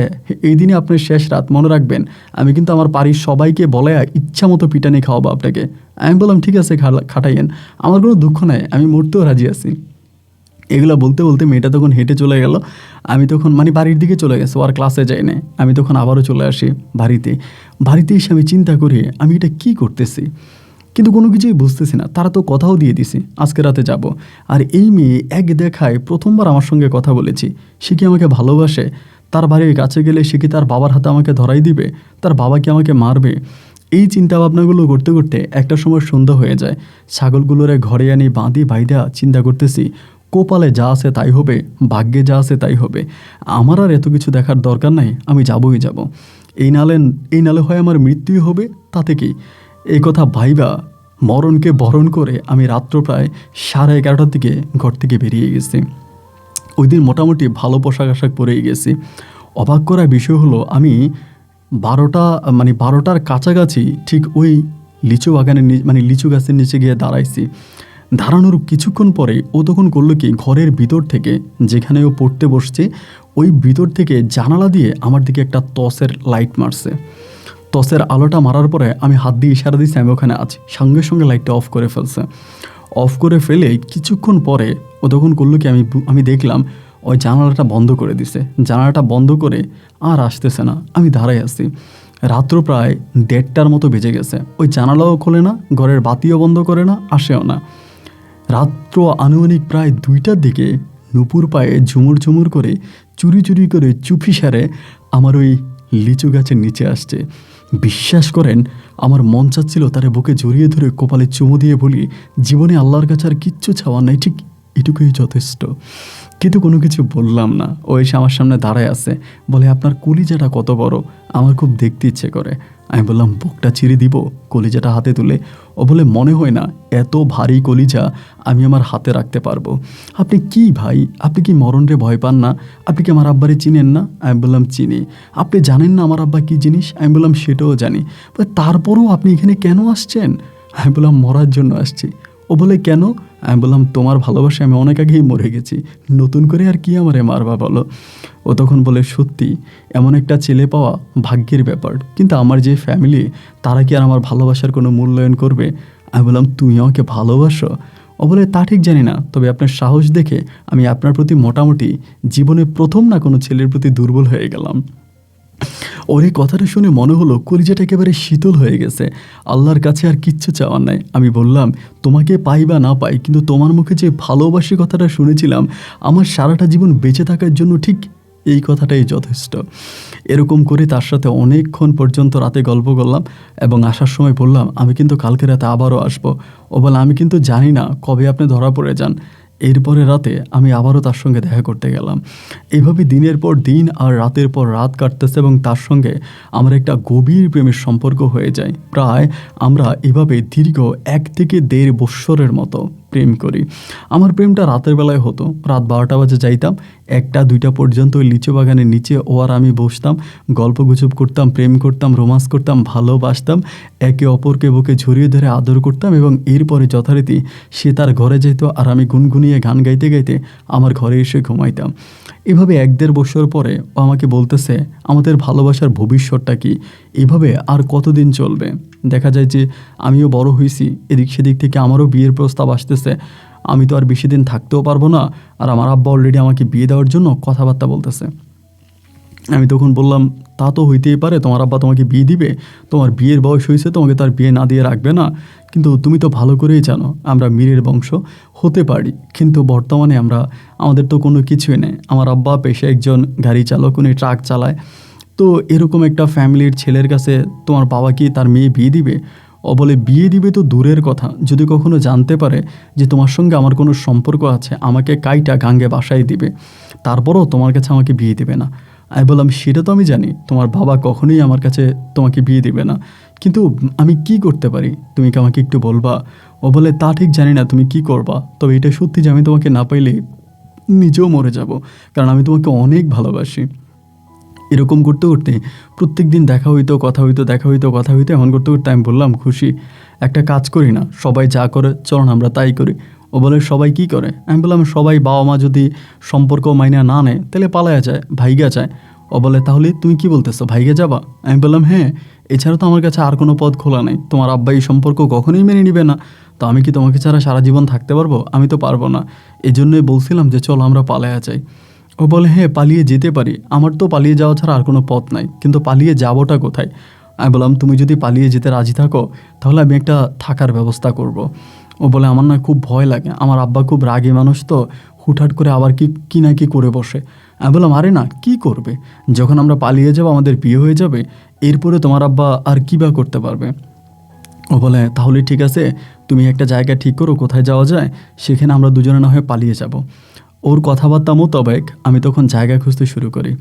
S1: এই দিনই আপনার শেষ রাত, মনে রাখবেন। আমি কিন্তু আমার বাড়ির সবাইকে বলে ইচ্ছা মতো পিটানি খাওয়াবো আপনাকে। আমি বললাম, ঠিক আছে, খাটাইয়েন, আমার কোনো দুঃখ নাই, আমি মরতেও রাজি আছি। এগুলো বলতে বলতে মেয়েটা তখন হেঁটে চলে গেল। আমি তখন বাড়ির দিকে চলে গেছে, আর ক্লাসে যাই না। আমি তখন আবারও চলে আসি বাড়িতে। বাড়িতে এসে আমি চিন্তা করি আমি এটা কী করতেছি, কিন্তু কোনো কিছুই বুঝতেছি না। তারা তো কথাও দিয়ে দিছি আজকে রাতে যাব। আর এই মেয়ে এক দেখায় প্রথমবার আমার সঙ্গে কথা বলেছি, সে কি আমাকে ভালোবাসে? তার বাড়ির কাছে গেলে সে কি তার বাবার হাতে আমাকে ধরাই দিবে? তার বাবা কি আমাকে মারবে? এই চিন্তা ভাবনাগুলো করতে করতে একটা সময় সন্ধ্যা হয়ে যায়। ছাগলগুলোরে ঘরে আনি বাঁধি বাইদা চিন্তা করতেছি, কপালে যা আছে তাই হবে, ভাগ্যে যা আছে তাই হবে। আমার আর এত কিছু দেখার দরকার নাই, আমি যাবই যাব। এই নালে হয় আমার মৃত্যুই হবে, তাতে কি? এই কথা ভাইবা মরণকে বরণ করে আমি রাত্র প্রায় 11:30টার দিকে ঘর থেকে বেরিয়ে গেছি। ওই দিন মোটামুটি ভালো পোশাক আশাক পরেই গেছি। অবাক করা বিষয় হলো, আমি 12টার কাছাকাছি ঠিক ওই লিচু বাগানের লিচু গাছের নিচে গিয়ে দাঁড়াইছি। দাঁড়ানোর কিছুক্ষণ পরে ও তখন করলো কি, ঘরের ভিতর থেকে, যেখানে ও পড়তে বসছে ওই ভিতর থেকে জানালা দিয়ে আমার দিকে একটা টর্চের লাইট মারছে। টর্চের আলোটা মারার পরে আমি হাত দিয়ে ইশারা দিচ্ছি আমি ওখানে আছি, সঙ্গে সঙ্গে লাইটটা অফ করে ফেলছে। অফ করে ফেলে কিছুক্ষণ পরে ও তখন করলো কি, আমি দেখলাম ওই জানালাটা বন্ধ করে দিছে। জানালাটা বন্ধ করে আর আসতেছে না। আমি দাঁড়াই আছি। রাত্র প্রায় 1:30টার মতো বেজে গেছে। ওই জানালাও খোলে না, ঘরের বাতিও বন্ধ করে না, আসেও না। রাত্র আনুমানিক প্রায় 2টার দিকে নুপুর পায়ে ঝুমুর ঝুমুর করে চুরি চুরি করে চুপি সারে আমার ওই লিচু গাছের নিচে আসছে। বিশ্বাস করেন, আমার মন চাচ্ছিল তারে বুকে জড়িয়ে ধরে কপালে চুমু দিয়ে বলি, জীবনে আল্লাহর কাছে আর কিচ্ছু চাওয়ার নাই, ঠিক এটুকুই যথেষ্ট। কিন্তু কোনো কিছু বললাম না। ও এসে আমার সামনে দাঁড়ায় আছে, বলে আপনার কলিজাটা কত বড়, আমার খুব দেখতে ইচ্ছে করে। আমি বললাম বুকটা চিরে দিব কলিজাটা হাতে তুলে। ও বলে মনে হয় না এত ভারী কলিজা আমি আমার হাতে রাখতে পারবো। আপনি কি ভাই, আপনি কি মরণরে ভয় পান না? আপনি কি আমার আব্বারে চিনেন না? আমি বললাম চিনি। আপনি জানেন না আমার আব্বা কী জিনিস? আমি বললাম সেটাও জানি। তারপরেও আপনি এখানে কেন আসছেন? আমি বললাম মরার জন্য আসছি। ও বলে কেন? আমি বললাম তোমার ভালোবাসায় আমি অনেক আগেই মরে গেছি, নতুন করে আর কি আমারে মারবা বলো? ও তখন বলে সত্যি এমন একটা ছেলে পাওয়া ভাগ্যের ব্যাপার, কিন্তু আমার যে ফ্যামিলি তারা কি আর আমার ভালোবাসার কোনো মূল্যায়ন করবে? আমি বললাম তুমি আমাকে ভালোবাসো? ও বলে তা ঠিক জানি না, তবে আপনার সাহস দেখে আমি আপনার প্রতি মোটামুটি জীবনে প্রথম না কোনো ছেলের প্রতি দুর্বল হয়ে গেলাম। ওর এই কথাটা শুনে মনে হলো কলিজাটা একেবারে শীতল হয়ে গেছে। আল্লাহর কাছে আর কিচ্ছু চাওয়ার নাই। আমি বললাম তোমাকে পাই বা না পাই, কিন্তু তোমার মুখে যে ভালোবাসি কথাটা শুনেছিলাম আমার সারাটা জীবন বেঁচে থাকার জন্য ঠিক এই কথাটাই যথেষ্ট। এরকম করে তার সাথে অনেকক্ষণ পর্যন্ত রাতে গল্প করলাম এবং আসার সময় বললাম আমি কিন্তু কালকে রাতে আবারও আসবো। ও বলে আমি কিন্তু জানি না কবে আপনি ধরা পড়ে যান। এরপরে রাতে আমি আবারও তার সঙ্গে দেখা করতে গেলাম। এইভাবে দিনের পর দিন আর রাতের পর রাত কাটতেছে এবং তার সঙ্গে আমার একটা গভীর প্রেমের সম্পর্ক হয়ে যায়। প্রায় আমরা এভাবে দীর্ঘ 1 থেকে 1.5 বৎসরের মতো প্রেম করি। আমার প্রেমটা রাতের বেলায় হতো। রাত 12টা বাজে যাইতাম, 1টা 2টা পর্যন্ত ওই লিচু বাগানের নিচে ও আর আমি বসতাম, গল্পগুজব করতাম, প্রেম করতাম, রোমান্স করতাম, ভালোবাসতাম, একে অপরকে বুকে ঝরিয়ে ধরে আদর করতাম এবং এরপরে যথারীতি সে তার ঘরে যেত আর আমি গুনগুনিয়ে গান গাইতে গাইতে আমার ঘরে এসে ঘুমাইতাম। এভাবে 1-1.5 বছর পরে ও আমাকে বলতেছে আমাদের ভালোবাসার ভবিষ্যৎটা কি, এভাবে আর কতদিন চলবে? দেখা যায় যে আমিও বড় হয়েছি, এদিক সেদিক থেকে আমারও বিয়ের প্রস্তাব আসতেছে। আমি তো আর বেশি দিন থাকতেও পারবো না, আর আমার আব্বা অলরেডি আমাকে বিয়ে দেওয়ার জন্য কথাবার্তা বলতেছে। আমি তখন বললাম তা তো হইতেই পারে, তোমার আব্বা তোমাকে বিয়ে দিবে, তোমার বিয়ের বয়স হয়েছে, তোমাকে তার বিয়ে না দিয়ে রাখবে না। কিন্তু তুমি তো ভালো করেই জানো আমরা মীরের বংশ, হতে পারি, কিন্তু বর্তমানে আমাদের তো কোনো কিছুই নেই। আমার আব্বা পেশায় একজন গাড়ি চালক, উনি ট্রাক চালায়। তো এরকম একটা ফ্যামিলির ছেলের কাছে তোমার বাবা কি তার মেয়ে বিয়ে দিবে? ও বলে বিয়ে দিবে তো দূরের কথা, যদি কখনো জানতে পারে যে তোমার সঙ্গে আমার কোনো সম্পর্ক আছে আমাকে কাইটা গাঙ্গে বাসায় দিবে, তারপরও তোমার কাছে আমাকে বিয়ে দেবে না। আমি বললাম সেটা তো আমি জানি তোমার বাবা কখনোই আমার কাছে তোমাকে বিয়ে দিবে না, কিন্তু আমি কি করতে পারি তুমি কি আমাকে একটু বলবা? ও বলে তা ঠিক জানি না তুমি কি করবা, তবে এটা সত্যি যে আমি তোমাকে না পাইলে নিজেও মরে যাব, কারণ আমি তোমাকে অনেক ভালোবাসি। এরকম করতে করতে প্রত্যেক দিন দেখা হইতো, কথা হইতো, দেখা হইতো, কথা হইতো, এমন করতে করতে আমি বললাম খুশি একটা কাজ করি না, সবাই যা করে চলো না আমরা তাই করি। ও বলে সবাই কি করে? আমি বললাম সবাই বাবা মা যদি সম্পর্ক মাইনা না নেয় তাহলে পালায়া যায়, ভাইগা যায়। ও বলে তাহলে তুমি কি বলতেছো, ভাইগা যাবা? আমি বললাম হ্যাঁ, এছাড়া তো আমার কাছে আর কোনো পথ খোলা নেই। তোমার আব্বা এই সম্পর্ক কখনোই মেনে নিবে না, তো আমি কি তোমাকে ছাড়া সারা জীবন থাকতে পারবো? আমি তো পারবো না। এই জন্যই বলছিলাম যে চলো আমরা পালায়া যাই। ও বলে হ্যাঁ পালিয়ে যেতে পারি, আমার তো পালিয়ে যাওয়া ছাড়া আর কোনো পথ নাই, কিন্তু পালিয়ে যাবোটা কোথায়? আমি বললাম তুমি যদি পালিয়ে যেতে রাজি থাকো তাহলে আমি একটা থাকার ব্যবস্থা করব। ও বলে আমার না খুব ভয় লাগে, আমার আব্বা খুব রাগী মানুষ, তো হুটহাট করে আবার কি না কি করে বসে। আমি বললাম আরে না, কি করবে? যখন আমরা পালিয়ে যাবো আমাদের বিয়ে হয়ে যাবে, এরপরে তোমার আব্বা আর কী বা করতে পারবে? ও বলে তাহলে ঠিক আছে, তুমি একটা জায়গা ঠিক করো কোথায় যাওয়া যায়, সেখানে আমরা দুজনে না হয়ে পালিয়ে যাব। ওর কথাবার্তা মোতাবেক আমি তখন জায়গা খুঁজতে শুরু করি।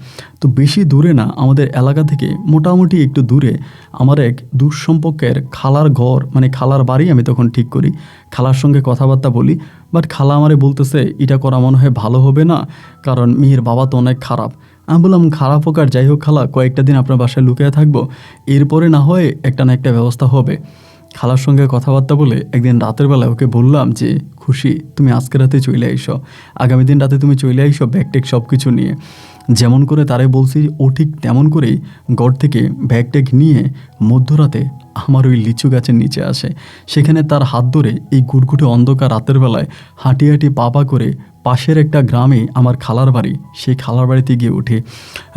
S1: তো বেশি দূরে না, আমাদের এলাকা থেকে মোটামুটি একটু দূরে আমার এক দুঃসম্পর্কের খালার ঘর, মানে খালার বাড়ি আমি তখন ঠিক করি। খালার সঙ্গে কথাবার্তা বলি, বাট খালা আমারে বলতেছে এটা করা মনে হয় ভালো হবে না, কারণ মেয়ের বাবা তো অনেক খারাপ। আমি বললাম খারাপ হোক আর যাই হোক খালা, কয়েকটা দিন আপনার বাসায় লুকিয়ে থাকবো, এরপরে না হয় একটা না একটা ব্যবস্থা হবে। খালার সঙ্গে কথাবার্তা বলে একদিন রাতের বেলায় ওকে বললাম যে খুশি তুমি আজকে রাতে চলে আইসো, আগামী দিন রাতে তুমি চলে আইসো ব্যাগ ট্যাগ সব কিছু নিয়ে। যেমন করে তারে বলছি ও ঠিক তেমন করেই ঘর থেকে ব্যাগ ট্যাগ নিয়ে মধ্যরাতে আমার ওই লিচু গাছের নিচে আসে। সেখানে তার হাত ধরে এই ঘুটঘুটে অন্ধকার রাতের বেলায় হাঁটি হাঁটি পা করে পাশের একটা গ্রামে আমার খালার বাড়ি, সেই খালার বাড়িতে গিয়ে উঠে।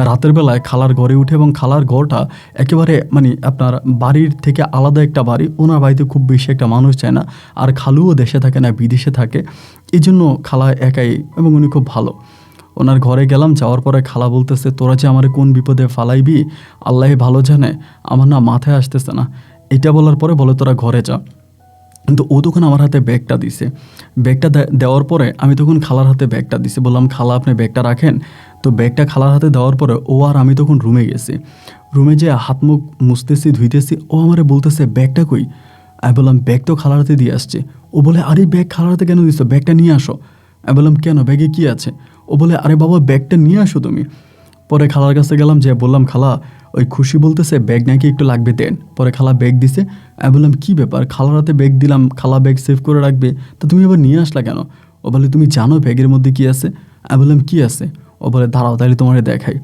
S1: রাতের বেলায় খালার ঘরে উঠে এবং খালার ঘরটা একেবারে মানে আপনার বাড়ির থেকে আলাদা একটা বাড়ি, ওনার বাড়িতে খুব বেশি একটা মানুষ যায় না, আর খালুও দেশে থাকে না বিদেশে থাকে, এই জন্য খালা একাই এবং উনি খুব ভালো। ওনার ঘরে গেলাম, যাওয়ার পরে খালা বলতেছে তোরা যে আমার কোন বিপদে ফালাইবি আল্লাহ ভালো জানে, আমার না মাথায় আসতেছে না। এটা বলার পরে বলে তোরা ঘরে যা। কিন্তু ও তখন আমার হাতে ব্যাগটা দিছে। ব্যাগটা দেওয়ার পরে আমি তখন খালার হাতে ব্যাগটা দিছি, বললাম খালা আপনি ব্যাগটা রাখেন। তো ব্যাগটা খালার হাতে দেওয়ার পরে ও আর আমি তখন রুমে গেছি। রুমে যেয়ে হাত মুখ মুছতেছি ধুইতেছি, ও আমারে বলতেছে ব্যাগটা কই। আমি বললাম ব্যাগ তো খালার হাতে দিয়ে আসছে। ও বলে আরে ব্যাগ খালার হাতে কেন দিচ্ছ, ব্যাগটা নিয়ে আসো। আমি বললাম কেন, ব্যাগে কী আছে। ও বলে আরে বাবা ব্যাগটা নিয়ে আসো তুমি। পরে খালার কাছে গেলাম, যে বললাম খালা ওই খুশি বলতেছে ব্যাগ নাকি একটু লাগবে দেন। পরে খালা ব্যাগ দিছে। আমি বললাম কী ব্যাপার, খালার হাতে ব্যাগ দিলাম, খালা ব্যাগ সেভ করে রাখবে, তো তুমি আবার নিয়ে আসলা কেন। ও বলে তুমি জানো ব্যাগের মধ্যে কী আছে। আমি বললাম কী আছে। ও বলে দাঁড়াও তাহলে তোমারে দেখাই।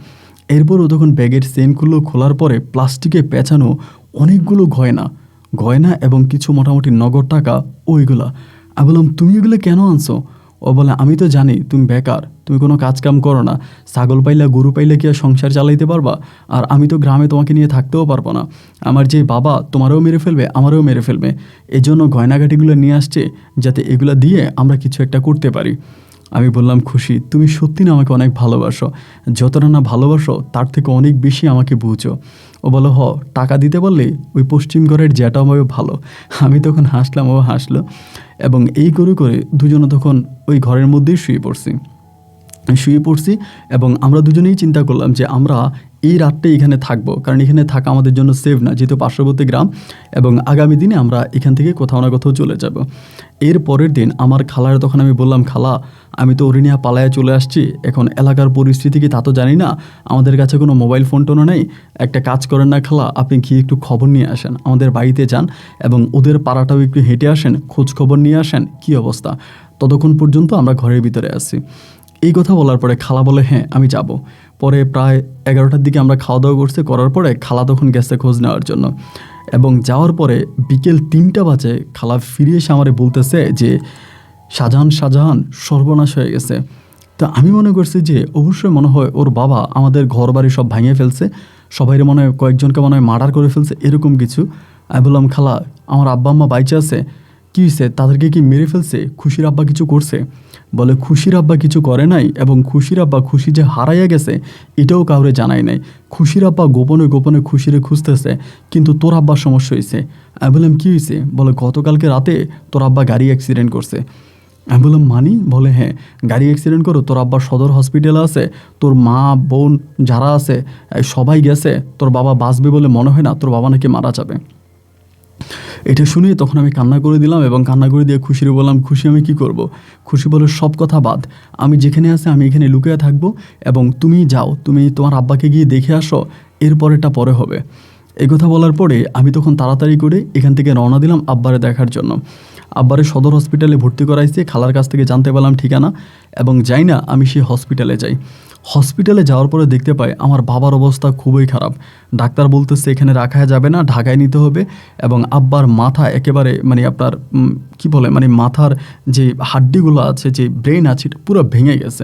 S1: এরপর ও তখন ব্যাগের চেনগুলো খোলার পরে প্লাস্টিকে পেঁচানো অনেকগুলো গয়না গয়না এবং কিছু মোটামুটি নগদ টাকা ওইগুলা। আমি বললাম তুমি এগুলো কেন আনছো। ও বলে আমি তো জানি তুমি বেকার, তুমি কোনো কাজ কাম করো না, ছাগল পাইলা গরু পাইলে কি আর সংসার চালাইতে পারবা, আর আমি তো গ্রামে তোমাকে নিয়ে থাকতেও পারবো না। আমার যে বাবা তোমারও মেরে ফেলবে আমারও মেরে ফেলবে, এই জন্য গয়নাগাটিগুলো নিয়ে আসছে যাতে এগুলো দিয়ে আমরা কিছু একটা করতে পারি। আমি বললাম খুশি তুমি সত্যি না আমাকে অনেক ভালোবাসো, যতটা না ভালোবাসো তার থেকে অনেক বেশি আমাকে বুঝো। ও বলো টাকা দিতে বললে ওই পশ্চিম ঘরের জ্যাটা হবে ভালো। আমি তখন হাসলাম, ও হাসলো, এবং এই করে দুজনে তখন ওই ঘরের মধ্যেই শুয়ে পড়ছি এবং আমরা দুজনেই চিন্তা করলাম যে আমরা এই রাতটাই এখানে থাকবো, কারণ এখানে থাকা আমাদের জন্য সেফ না, যেহেতু পার্শ্ববর্তী গ্রাম, এবং আগামী দিনে আমরা এখান থেকে কোথাও না কোথাও চলে যাব। এর পরের দিন আমার খালার তখন আমি বললাম খালা আমি তো অরিনিয়া পালায়া চলে আসছি, এখন এলাকার পরিস্থিতি কি তা তো জানি না, আমাদের কাছে কোনো মোবাইল ফোন টোনও নেই, একটা কাজ করেন না খালা, আপনি গিয়ে একটু খবর নিয়ে আসেন, আমাদের বাড়িতে যান এবং ওদের পাড়াটাও একটু হেঁটে আসেন, খোঁজ খবর নিয়ে আসেন কী অবস্থা। ততক্ষণ পর্যন্ত আমরা ঘরের ভিতরে আছি। এই কথা বলার পরে খালা বলে হ্যাঁ আমি যাব। পরে প্রায় 11টার দিকে আমরা খাওয়া দাওয়া করার পরে খালা তখন গেছে খোঁজ নেওয়ার জন্য, এবং যাওয়ার পরে বিকেল 3টা বাজে খালা ফিরে এসে আমারে বলতেছে যে শাহজাহান সর্বনাশ হয়ে গেছে। তো আমি মনে করছি যে অবশ্যই মনে হয় ওর বাবা আমাদের ঘর বাড়ি সব ভাঙিয়ে ফেলছে, সবাই মনে হয় কয়েকজনকে মনে হয় মার্ডার করে ফেলছে, এরকম কিছু। আমি বললাম খালা আমার আব্বা আম্মা বাইচে আছে, কী হয়েছে তাদেরকে কি মেরে ফেলছে, খুশির আব্বা কিছু করছে। বলে খুশির আব্বা কিছু করে নাই, এবং খুশির আব্বা খুশি যে হারাইয়া গেছে এটাও কাউরে জানাই নাই, খুশির আব্বা গোপনে গোপনে খুশিরে খুঁজতেছে, কিন্তু তোর আব্বার সমস্যা হয়েছে। আমি বললাম কী হয়েছে। বলে গতকালকে রাতে তোর আব্বা গাড়ি অ্যাক্সিডেন্ট করছে। আমি বললাম মানি। বলে হ্যাঁ গাড়ি অ্যাক্সিডেন্ট করো, তোর আব্বার সদর হসপিটালে আছে, তোর মা বোন যারা আছে সবাই গেছে, তোর বাবা বাঁচবে বলে মনে হয় না, তোর বাবা নাকি মারা যাবে। এটা শুনে তখন আমি কান্না করে দিলাম, এবং কান্না করে দিয়ে খুশিরে বললাম খুশি আমি কি করব। খুশি বলে সব কথা বাদ, আমি যেখানে আছি আমি এখানে লুকিয়ে থাকবো, এবং তুমি যাও, তুমি তোমার আব্বাকে গিয়ে দেখে আসো, এরপরেটা পরে হবে। এই কথা বলার পরে আমি তখন তাড়াতাড়ি করে এখান থেকে রওনা দিলাম আব্বারে দেখার জন্য। আব্বারে সদর হসপিটালে ভর্তি করাইছে, খালার কাছ থেকে জানতে পারলাম ঠিকানা, এবং যাই না আমি সেই হসপিটালে যাই। হসপিটালে যাওয়ার পরে দেখতে পাই আমার বাবার অবস্থা খুবই খারাপ। ডাক্তার বলতেছে এখানে রাখা যাবে না, ঢাকায় নিতে হবে, এবং আব্বার মাথা একেবারে মানে আপনার কি বলে মানে মাথার যে হাড্ডিগুলো আছে, যে ব্রেন আছে, এটা পুরো ভেঙে গেছে।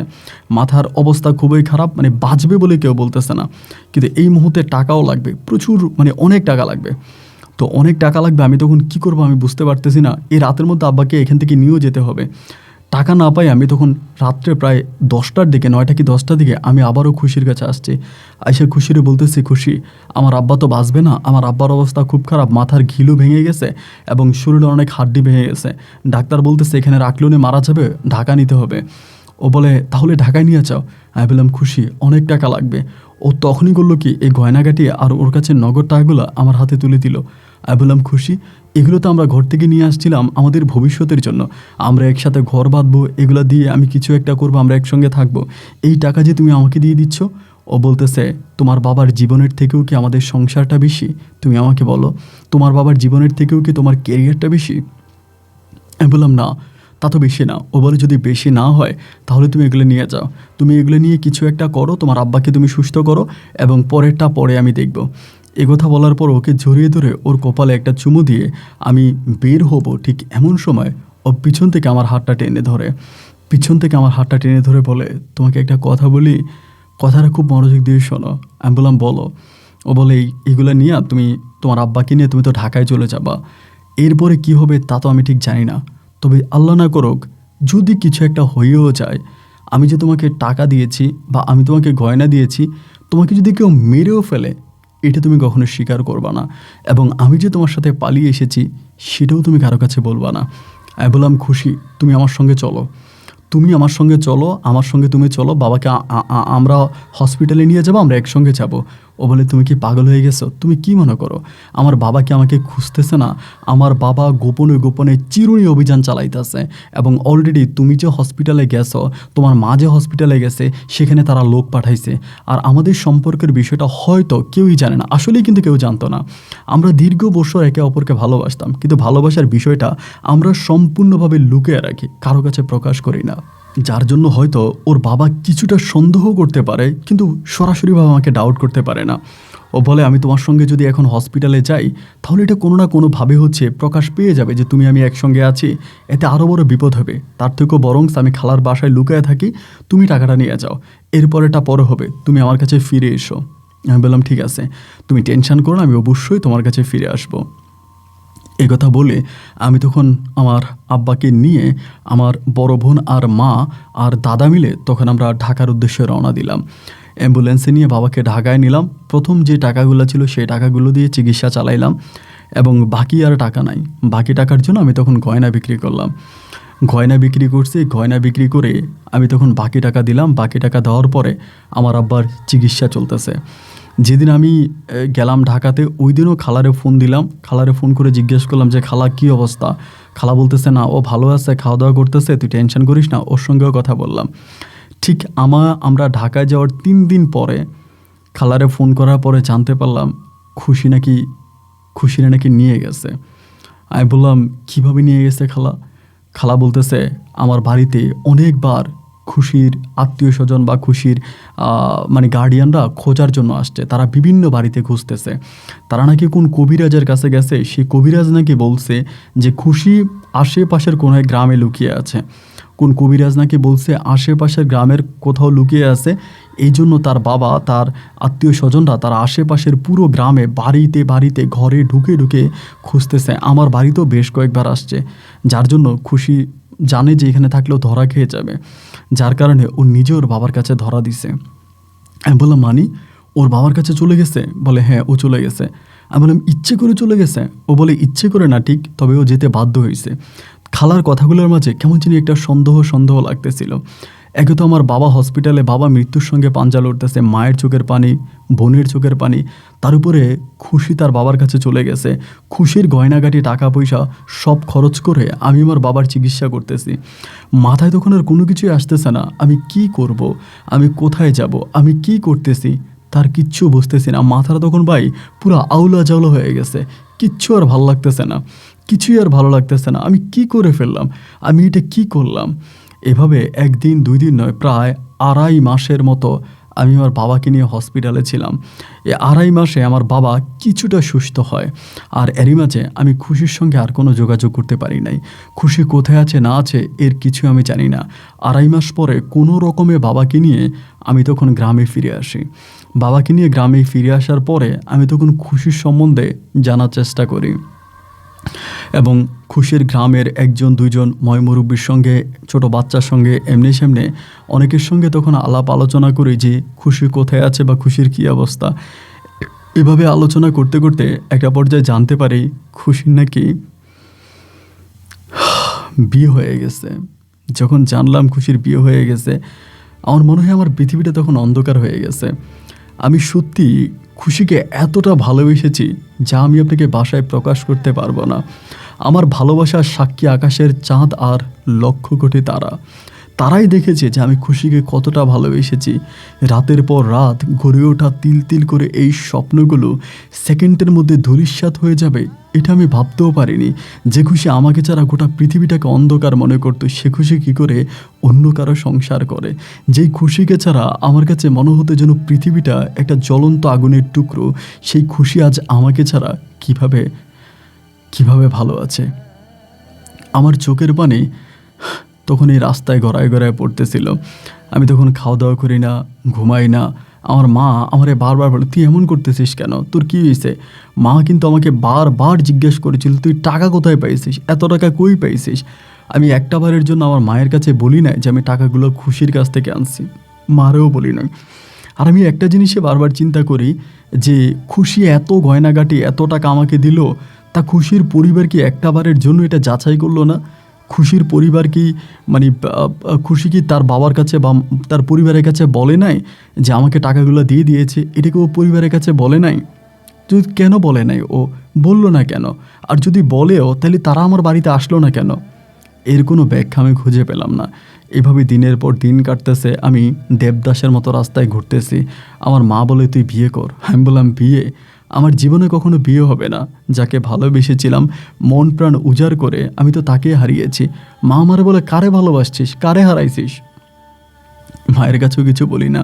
S1: মাথার অবস্থা খুবই খারাপ, মানে বাঁচবে বলে কেউ বলতেছে না, কিন্তু এই মুহূর্তে টাকাও লাগবে প্রচুর, মানে অনেক টাকা লাগবে। তো অনেক টাকা লাগবে, আমি তখন কি করব আমি বুঝতে পারতেছি না। এই রাতের মধ্যে আব্বাকে এখান থেকে নিয়েও যেতে হবে। টাকা না পাই আমি তখন রাত্রে প্রায় 10টার দিকে, 9টা কি 10টার দিকে আমি আবারও খুশির কাছে আসছি। আইসা খুশিরে বলতেছি খুশি আমার আব্বা তো বাঁচবে না, আমার আব্বার অবস্থা খুব খারাপ, মাথার ঘিলু ভেঙে গেছে এবং শরীরে অনেক হাড্ডি ভেঙে গেছে, ডাক্তার বলতেছে এখানে রাখলেও মারা যাবে, ঢাকা নিতে হবে। ও বলে তাহলে ঢাকায় নিয়ে যাও। আমি বললাম খুশি অনেক টাকা লাগবে। ও তখনই করলো কি এই গয়নাগাটি আর ওর কাছে নগদ টাকাগুলো আমার হাতে তুলে দিল। আমি বললাম খুশি এগুলো তো আমরা ঘর থেকে নিয়ে আসছিলাম আমাদের ভবিষ্যতের জন্য, আমরা একসাথে ঘর বাঁধবো, এগুলো দিয়ে আমি কিছু একটা করবো, আমরা একসঙ্গে থাকবো, এই টাকা যে তুমি আমাকে দিয়ে দিচ্ছ। ও বলতেছে তোমার বাবার জীবনের থেকেও কি আমাদের সংসারটা বেশি, তুমি আমাকে বলো, তোমার বাবার জীবনের থেকেও কি তোমার কেরিয়ারটা বেশি। আমি বললাম না তা তো বেশি না। ও বলে যদি বেশি না হয় তাহলে তুমি এগুলো নিয়ে যাও, তুমি এগুলো নিয়ে কিছু একটা করো, তোমার আব্বাকে তুমি সুস্থ করো, এবং পরেরটা পরে আমি দেখব। এ কথা বলার পর ওকে জড়িয়ে ধরে ওর কপালে একটা চুমু দিয়ে আমি বের হব, ঠিক এমন সময় ও পিছন থেকে আমার হাতটা টেনে ধরে বলে তোমাকে একটা কথা বলি, কথাটা খুব মনোযোগ দিয়ে শোনো। আমি বললাম বলো। ও বলে এইগুলো নিয়ে তুমি তোমার আব্বাকে নিয়ে তুমি তো ঢাকায় চলে যাবা, এরপরে কি হবে তা তো আমি ঠিক জানি না, তবে আল্লাহ না করুক যদি কিছু একটা হয়েও যায়, আমি যে তোমাকে টাকা দিয়েছি বা আমি তোমাকে গয়না দিয়েছি, তোমাকে যদি কেউ মেরেও ফেলে এটা তুমি কখনো স্বীকার করবা না, এবং আমি যে তোমার সাথে পালিয়ে এসেছি সেটাও তুমি কারো কাছে বলবা না। আমি বললাম, খুশি, তুমি আমার সঙ্গে চলো, তুমি আমার সঙ্গে চলো, আমার সঙ্গে তুমি চলো, বাবাকে আমরা হসপিটালে নিয়ে যাবো, আমরা একসঙ্গে যাব। ও বলে, তুমি কি পাগল হয়ে গেছো? তুমি কি মনে করো আমার বাবা কি আমাকে খুঁজতেছে না? আমার বাবা গোপনে গোপনে চিরুনি অভিযান চালাইতেছে, এবং অলরেডি তুমি যে হসপিটালে গেছো, তোমার মা যে হসপিটালে গেছে, সেখানে তারা লোক পাঠাইছে। আর আমাদের সম্পর্কের বিষয়টা হয়তো কেউই জানে না, আসলেই কিন্তু কেউ জানতো না। আমরা দীর্ঘ বছর একে অপরকে ভালোবাসতাম, কিন্তু ভালোবাসার বিষয়টা আমরা সম্পূর্ণভাবে লুকিয়ে রাখি, কারো কাছে প্রকাশ করি না। যার জন্য হয়তো ওর বাবা কিছুটা সন্দেহ করতে পারে, কিন্তু সরাসরিভাবে আমাকে ডাউট করতে পারে না। ও বলে, আমি তোমার সঙ্গে যদি এখন হসপিটালে যাই, তাহলে এটা কোনো না কোনোভাবে হচ্ছে প্রকাশ পেয়ে যাবে যে তুমি আমি একসঙ্গে আছি, এতে আরও বড় বিপদ হবে। তার থেকেও বরং আমি খালার বাসায় লুকিয়ে থাকি, তুমি টাকাটা নিয়ে যাও, এরপর এটা পরে হবে, তুমি আমার কাছে ফিরে এসো। আমি বললাম, ঠিক আছে, তুমি টেনশন করো না, আমি অবশ্যই তোমার কাছে ফিরে আসবো। এই কথা বলে আমি তখন আমার আব্বাকে নিয়ে, আমার বড় বোন আর মা আর দাদা মিলে তখন আমরা ঢাকার উদ্দেশ্যে রওনা দিলাম। অ্যাম্বুলেন্সে নিয়ে বাবাকে ঢাকায় নিলাম। প্রথম যে টাকাগুলো ছিল সেই টাকাগুলো দিয়ে চিকিৎসা চালাইলাম, এবং বাকি আর টাকা নাই। বাকি টাকার জন্য আমি তখন গয়না বিক্রি করলাম, গয়না বিক্রি করছি। গয়না বিক্রি করে আমি তখন বাকি টাকা দিলাম। বাকি টাকা দেওয়ার পরে আমার আব্বার চিকিৎসা চলতেছে। যেদিন আমি গেলাম ঢাকাতে, ওই দিনও খালারে ফোন দিলাম। খালারে ফোন করে জিজ্ঞেস করলাম যে, খালা কী অবস্থা? খালা বলতেছে, না, ও ভালো আছে, খাওয়া দাওয়া করতেছে, তুই টেনশন করিস না। ওর সঙ্গেও কথা বললাম। ঠিক আমরা ঢাকায় যাওয়ার 3 দিন পরে খালারে ফোন করার পরে জানতে পারলাম খুশিরে নাকি নিয়ে গেছে। আমি বললাম, কীভাবে নিয়ে গেছে খালা? খালা বলতেছে, আমার বাড়িতে অনেকবার খুশির আত্মীয় স্বজন বা খুশির মানে গার্ডিয়ানরা খোঁজার জন্য আসছে, তারা বিভিন্ন বাড়িতে খুঁজতেছে। তারা নাকি কোন কবিরাজের কাছে গেছে, সেই কবিরাজ নাকি বলছে যে খুশি আশেপাশের কোনো এক গ্রামে লুকিয়ে আছে। কোন কবিরাজ নাকি বলছে আশেপাশের গ্রামের কোথাও লুকিয়ে আছে, এই জন্য তার বাবা, তার আত্মীয় স্বজনরা তার আশেপাশের পুরো গ্রামে বাড়িতে বাড়িতে ঘরে ঢুকে ঢুকে খুঁজতেছে। আমার বাড়িতেও বেশ কয়েকবার আসছে, যার জন্য খুশি জানে যে এখানে থাকলেও ধরা খেয়ে যাবে, যার কারণে ও নিজে ওর বাবার কাছে ধরা দিছে। আমি বললাম, মানি ওর বাবার কাছে চলে গেছে? বলে, হ্যাঁ, ও চলে গেছে। আমি বললাম, ইচ্ছে করে চলে গেছে? ও বলে, ইচ্ছে করে না ঠিক, তবে ও যেতে বাধ্য হয়েছে। খালার কথাগুলোর মাঝে কেমন জানি একটা সন্দেহ লাগতেছিল। একে তো আমার বাবা হসপিটালে, বাবা মৃত্যুর সঙ্গে পাঞ্জা লড়তেছে, মায়ের চোখের পানি, বোনের চোখের পানি, তার উপরে খুশি তার বাবার কাছে চলে গেছে। খুশির গয়নাগাটি, টাকা পয়সা সব খরচ করে আমি আমার বাবার চিকিৎসা করতেছি। মাথায় তখন আর কোনো কিছুই আসতেছে না। আমি কি করব, আমি কোথায় যাব, আমি কি করতেছি, তার কিচ্ছু বুঝতেছি না। মাথাটা তখন ভাই পুরো আউলা জাউলা হয়ে গেছে, কিচ্ছু আর ভালো লাগতেছে না, কিছুই আর ভালো লাগতেছে না। আমি কি করে ফেললাম, আমি এটা কি করলাম? এভাবে 1 দিন 2 দিন নয়, প্রায় 2.5 মাসের মতো আমি আমার বাবাকে নিয়ে হসপিটালে ছিলাম। এই 2.5 মাসে আমার বাবা কিছুটা সুস্থ হয়, আর এরই মাঝে আমি খুশির সঙ্গে আর কোনো যোগাযোগ করতে পারি নাই। খুশি কোথায় আছে না আছে এর কিছু আমি জানি না। 2.5 মাস পরে কোনো রকমে বাবাকে নিয়ে আমি তখন গ্রামে ফিরে আসি। বাবাকে নিয়ে গ্রামে ফিরে আসার পরে আমি তখন খুশির সম্বন্ধে জানার চেষ্টা করি, এবং খুশির গ্রামের 1-2 ময়মুরব্বীর সঙ্গে, ছোট বাচ্চার সঙ্গে, এমনি সেমনি অনেকের সঙ্গে তখন আলাপ আলোচনা করি যে খুশি কোথায় আছে বা খুশির কী অবস্থা। এভাবে আলোচনা করতে করতে একটা পর্যায়ে জানতে পারি খুশির নাকি বিয়ে হয়ে গেছে। যখন জানলাম খুশির বিয়ে হয়ে গেছে, আমার মনে হয় আমার পৃথিবীটা তখন অন্ধকার হয়ে গেছে। আমি সত্যি খুশিকে এতটা ভালোবেসেছি যা আমি আপনাকে ভাষায় প্রকাশ করতে পারবো না। আমার ভালোবাসার সাক্ষী আকাশের চাঁদ আর লক্ষ কোটি তারা। তারাই দেখেছে যে আমি খুশিকে কতটা ভালোবেসেছি। রাতের পর রাত গড়ে ওঠা তিল তিল করে এই স্বপ্নগুলো সেকেন্ডের মধ্যে ধূলিসাৎ হয়ে যাবে, এটা আমি ভাবতেও পারিনি। যে খুশি আমাকে ছাড়া গোটা পৃথিবীটাকে অন্ধকার মনে করতো, সে খুশি কী করে অন্য কারো সংসার করে। যেই খুশিকে ছাড়া আমার কাছে মনে হতো যেন পৃথিবীটা একটা জ্বলন্ত আগুনের টুকরো, সেই খুশি আজ আমাকে ছাড়া কিভাবে ভালো আছে। আমার চোখের পানি তখন এই রাস্তায় গড়ায় গড়ায় পড়তেছিল। আমি তখন খাওয়া দাওয়া করি না, ঘুমাই না। আমার মা আমারে বারবার বলে, তুই এমন করতেছিস কেন, তোর কী হয়েছে? মা কিন্তু আমাকে বারবার জিজ্ঞেস করেছিল, তুই টাকা কোথায় পাইছিস, এত টাকা কই পাইছিস? আমি একটা বারের জন্য আমার মায়ের কাছে বলি নাই যে আমি টাকাগুলো খুশির কাছ থেকে আনছি, মারেও বলি নাই। আর আমি একটা জিনিসে বারবার চিন্তা করি যে খুশি এত গয়নাগাটি এত টাকা আমাকে দিল, তা খুশির পরিবার কি একটা বারের জন্য এটা যাচাই করলো না? খুশির পরিবার কি মানে খুশি কি তার বাবার কাছে বা তার পরিবারের কাছে বলে নাই যে আমাকে টাকাগুলো দিয়ে দিয়েছে? এটাকে ও পরিবারের কাছে বলে নাই? যদি কেন বলে নাই, ও বলল না কেন? আর যদি বলেও তাহলে তারা আমার বাড়িতে আসলো না কেন? এর কোনো ব্যাখ্যা আমি খুঁজে পেলাম না। এভাবে দিনের পর দিন কাটতেছে, আমি দেবদাসের মতো রাস্তায় ঘুরতেছি। আমার মা বলে তুই বিয়ে কর। আমি বললাম বিয়ে? আমার জীবনে কখনো বিয়ে হবে না। যাকে ভালোবেসেছিলাম মন প্রাণ উজাড় করে, আমি তো তাকে হারিয়েছি। মা আমার বলে কারে ভালোবাসছিস, কারে হারাইছিস? মায়ের কাছেও কিছু বলি না।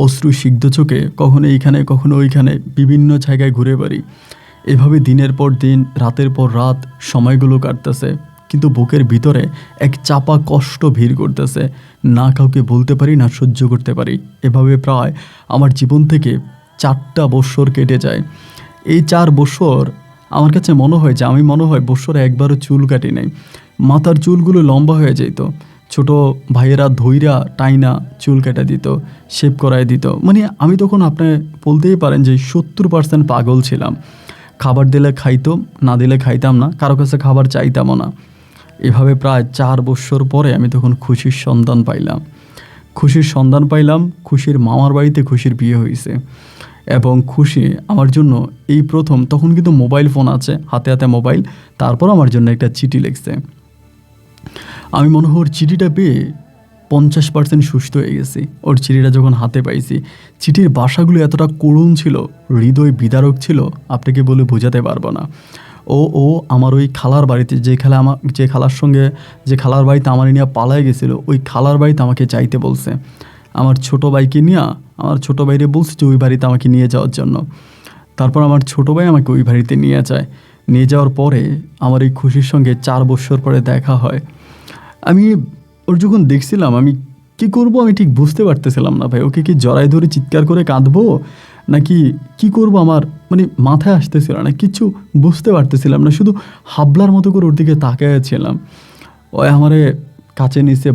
S1: অশ্রু সিগ্ধ চোখে কখনো এইখানে কখনো ওইখানে বিভিন্ন জায়গায় ঘুরে বেড়াই। এভাবে দিনের পর দিন রাতের পর রাত সময়গুলো কাটতেছে, কিন্তু বুকের ভিতরে এক চাপা কষ্ট ভিড় করতেছে। না কাউকে বলতে পারি, না সহ্য করতে পারি। এভাবে প্রায় আমার জীবন থেকে 4টা বৎসর কেটে যায়। এই 4 বৎসর আমার কাছে মনে হয় যে আমি বৎসরে একবারও চুল কাটি নাই। মাথার চুলগুলো লম্বা হয়ে যেত, ছোট ভাইয়েরা ধইরা টাইনা চুল কেটে দিত, শেভ করায় দিত। মানে আমি তখন আপনি বলতেই পারেন যে 70% পাগল ছিলাম। খাবার দিলে খাইতো, না দিলে খাইতাম না, কারো কাছে খাবার চাইতামও না। এভাবে প্রায় 4 বৎসর পরে আমি তখন খুশির সন্ধান পাইলাম। খুশির মামার বাড়িতে খুশির বিয়ে হয়েছে। এবং খুশি আমার জন্য এই প্রথম, তখন কিন্তু মোবাইল ফোন আছে, হাতে হাতে মোবাইল, তারপর আমার জন্য একটা চিঠি লিখছে। আমি মনে হয় ওর চিঠিটা পেয়ে 50% সুস্থ হয়ে গেছি। ওর চিঠিটা যখন হাতে পাইছি, চিঠির ভাষাগুলো এতটা করুণ ছিল, হৃদয় বিদারক ছিল, আপনাকে বলে বোঝাতে পারবো না। ও আমার ওই খালার বাড়িতে, যে খালার বাড়িতে আমার নিয়ে পালায় গেছিলো, ওই খালার বাড়িতে আমাকে চাইতে বলছে। আমার ছোট ভাইকে নিয়ে, আমার ছোট ভাইরে বলছে যে ওই বাড়িতে আমাকে নিয়ে যাওয়ার জন্য। তারপর আমার ছোট ভাই আমাকে ওই বাড়িতে নিয়ে যায়। নিয়ে যাওয়ার পরে আমার এই খুশির সঙ্গে 4 বৎসর পরে দেখা হয়। আমি ওর যখন দেখছিলাম, আমি কি করব আমি ঠিক বুঝতে পারতেছিলাম না ভাই। ওকে কি জড়াই ধরে চিৎকার করে কাঁদবো, নাকি কি করব? আমার মানে মাথায় আসতেছিল না, কিছু বুঝতে পারতেছিলাম না। শুধু হাবলার মতো করে ওর দিকে তাকাইছিলাম। ওই আমারে কাছে নিচে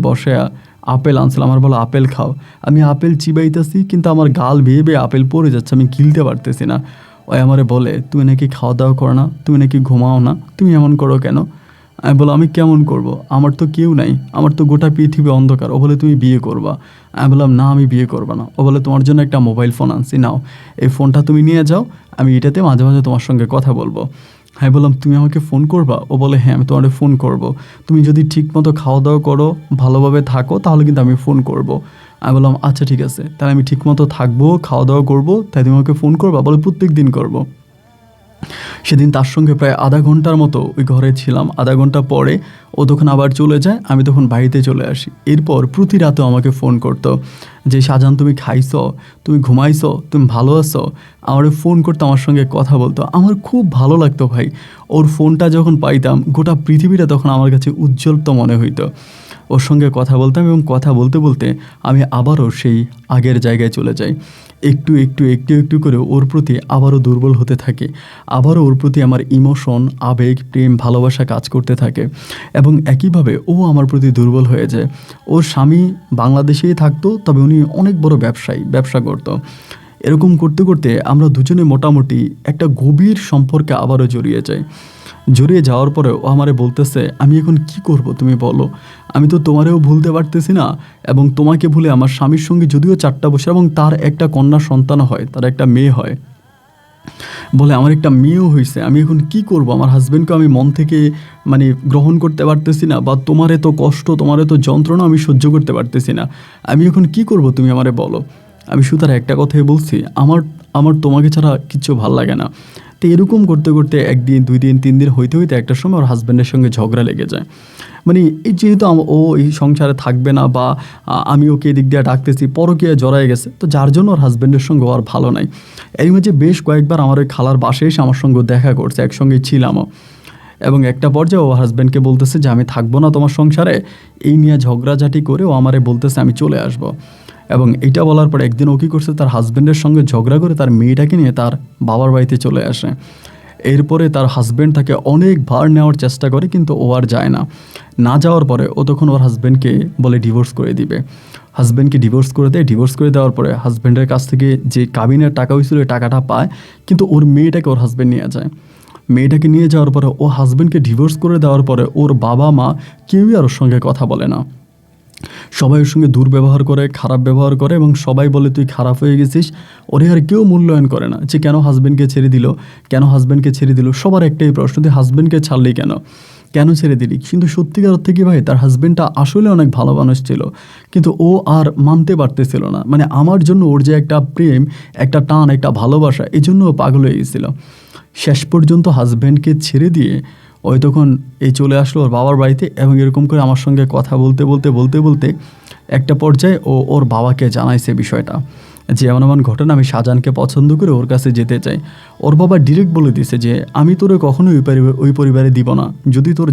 S1: বসায়া আপেল আনছিল। আমার বলো আপেল খাও। আমি আপেল চিবাইতেছি, কিন্তু আমার গাল বেয়ে বেয়ে আপেল পড়ে যাচ্ছে, আমি গিলতে পারতেছি না। ওই আমারে বলে তুমি নাকি খাওয়া দাওয়া করো না, তুমি নাকি ঘুমাও না, তুমি এমন করো কেন? আমি বলো আমি কেমন করব, আমার তো কেউ নাই, আমার তো গোটা পৃথিবী অন্ধকার। ও বলে তুমি বিয়ে করবা। আমি বললাম না, আমি বিয়ে করবো না। ও বলে তোমার জন্য একটা মোবাইল ফোন আনছি, নাও এই ফোনটা তুমি নিয়ে যাও, আমি এটাতে মাঝে মাঝে তোমার সঙ্গে কথা বলবো। আমি বললাম তুমি আমাকে ফোন করবা? ও বলে হ্যাঁ, আমি তোমাকে ফোন করব। তুমি যদি ঠিক মতো খাওয়া দাওয়া করো, ভালোভাবে থাকো, তাহলে কিন্তু আমি ফোন করব। আমি বললাম আচ্ছা ঠিক আছে, তাহলে আমি ঠিক মতো থাকবো, খাওয়া দাওয়া করবো, তাই তুমি আমাকে ফোন করবা? বলে প্রত্যেক দিন করবো। সেদিন তার সঙ্গে প্রায় আধা ঘন্টার মতো ওই ঘরে ছিলাম। আধা ঘন্টা পরে ও তখন আবার চলে যায়, আমি তখন বাড়িতে চলে আসি। এরপর প্রতি রাতেও আমাকে ফোন করতো যে শাহজাহান তুমি খাইছো, তুমি ঘুমাইছো, তুমি ভালো আছো। আমার ফোন করতো, আমার সঙ্গে কথা বলতো। আমার খুব ভালো লাগতো ভাই। ওর ফোনটা যখন পাইতাম, গোটা পৃথিবীটা তখন আমার কাছে উজ্জ্বল তো মনে হইতো। ওর সঙ্গে কথা বলতাম এবং কথা বলতে বলতে আমি আবারও সেই আগের জায়গায় চলে যাই। একটু একটু একটু একটু করে ওর প্রতি আবারও দুর্বল হতে থাকে। আবারও ওর প্রতি আমার ইমোশন, আবেগ, প্রেম, ভালোবাসা কাজ করতে থাকে। এবং একইভাবে ও আমার প্রতি দুর্বল হয়ে যায়। ওর স্বামী বাংলাদেশেই থাকতো, তবে উনি অনেক বড় ব্যবসা করতো। এরকম করতে করতে আমরা দুজনে মোটামুটি একটা গভীর সম্পর্কে আবারও জড়িয়ে যাওয়ার পরে ও আমারে বলতেছে আমি এখন কি করব তুমি বলো। আমি তো তোমারেও ভুলতে পারতেছি না, এবং তোমাকে ভুলে আমার স্বামীর সঙ্গে যদিও 4টা বছর এবং তার একটা কন্যা সন্তান হয়, তার একটা মেয়ে হয়, বলে আমার একটা মেয়েও হয়েছে, আমি এখন কি করব? আমার হাজব্যান্ডকে আমি মন থেকে মানে গ্রহণ করতে পারতেছি না, বা তোমার এত কষ্ট, তোমার এত যন্ত্রণা আমি সহ্য করতে পারতেছি না, আমি এখন কি করব তুমি আমারে বলো। আমি শুধু তার একটা কথাই বলছি, আমার তোমাকে ছাড়া কিচ্ছু ভাল লাগে না। তো এরকম করতে করতে 1 দিন 2 দিন 3 দিন হইতে হইতে একটা সময় ওর হাজব্যান্ডের সঙ্গে ঝগড়া লেগে যায়। মানে এই যেহেতু ও এই সংসারে থাকবে না, বা আমি ওকে এদিক দিয়ে ডাকতেছি, পরকীয়ায় জড়ায় গেছে, তো যার জন্য ওর হাজব্যান্ডের সঙ্গে আর ভালো নাই। এর মাঝে বেশ কয়েকবার আমার ওই খালার বাসায় এসে আমার সঙ্গে দেখা করছে, একসঙ্গে ছিলামও। এবং একটা পর্যায়ে ও হাজব্যান্ডকে বলতেছে যে আমি থাকবো না তোমার সংসারে। এই নিয়ে ঝগড়াঝাটি করে ও আমারে বলতেছে আমি চলে আসবো। এবং এইটা বলার পর একদিন ও কী করছে, তার হাজব্যান্ডের সঙ্গে ঝগড়া করে তার মেয়েটাকে নিয়ে তার বাবার বাড়িতে চলে আসে। এরপরে তার হাজব্যান্ড তাকে অনেকবার নেওয়ার চেষ্টা করে, কিন্তু ও আর যায় না। না যাওয়ার পরে ও তখন ওর হাজব্যান্ডকে বলে ডিভোর্স করে দিবে। হাজব্যান্ডকে ডিভোর্স করে দেয়। ডিভোর্স করে দেওয়ার পরে হাজব্যান্ডের কাছ থেকে যে কাবিনের টাকা হয়েছিল ওই টাকাটা পায়, কিন্তু ওর মেয়েটাকে ওর হাজব্যান্ড নিয়ে যায়। মেয়েটাকে নিয়ে যাওয়ার পরে ও হাজব্যান্ডকে ডিভোর্স করে দেওয়ার পরে ওর বাবা মা কেউই আর ওর সঙ্গে কথা বলে না। সবাই ওর সঙ্গে দুর্ব্যবহার করে, খারাপ ব্যবহার করে, এবং সবাই বলে তুই খারাপ হয়ে গেছিস। ওরে আর কেউ মূল্যায়ন করে না যে কেন হাজব্যান্ডকে ছেড়ে দিল, কেন হাজব্যান্ডকে ছেড়ে দিল। সবার একটাই প্রশ্ন, তুই হাজব্যান্ডকে ছাড়লি কেন, কেন ছেড়ে দিলি। কিন্তু সত্যিকার অর্থে কি ভাই, তার হাজব্যান্ডটা আসলে অনেক ভালো মানুষ ছিল, কিন্তু ও আর মানতে পারতেছিল না। মানে আমার জন্য ওর যে একটা প্রেম, একটা টান, একটা ভালোবাসা, এই জন্য ও পাগল হয়ে গেছিল। শেষ পর্যন্ত হাজব্যান্ডকে ছেড়ে দিয়ে ওই তখন চলে আসলো ওর বাবার বাড়িতে, এবং এরকম করে আমার সঙ্গে কথা বলতে বলতে বলতে বলতে একটা পর্যায়ে ও ওর বাবাকে জানাইছে বিষয়টা, যে এমন এমন ঘটনা, আমি শাহজাহানকে পছন্দ করে ওর কাছে যেতে চাই। ওর বাবা ডিরেক্ট বলে দিছে যে আমি তোরে কখনোই ওই পরিবারে দিব না, যদি তোর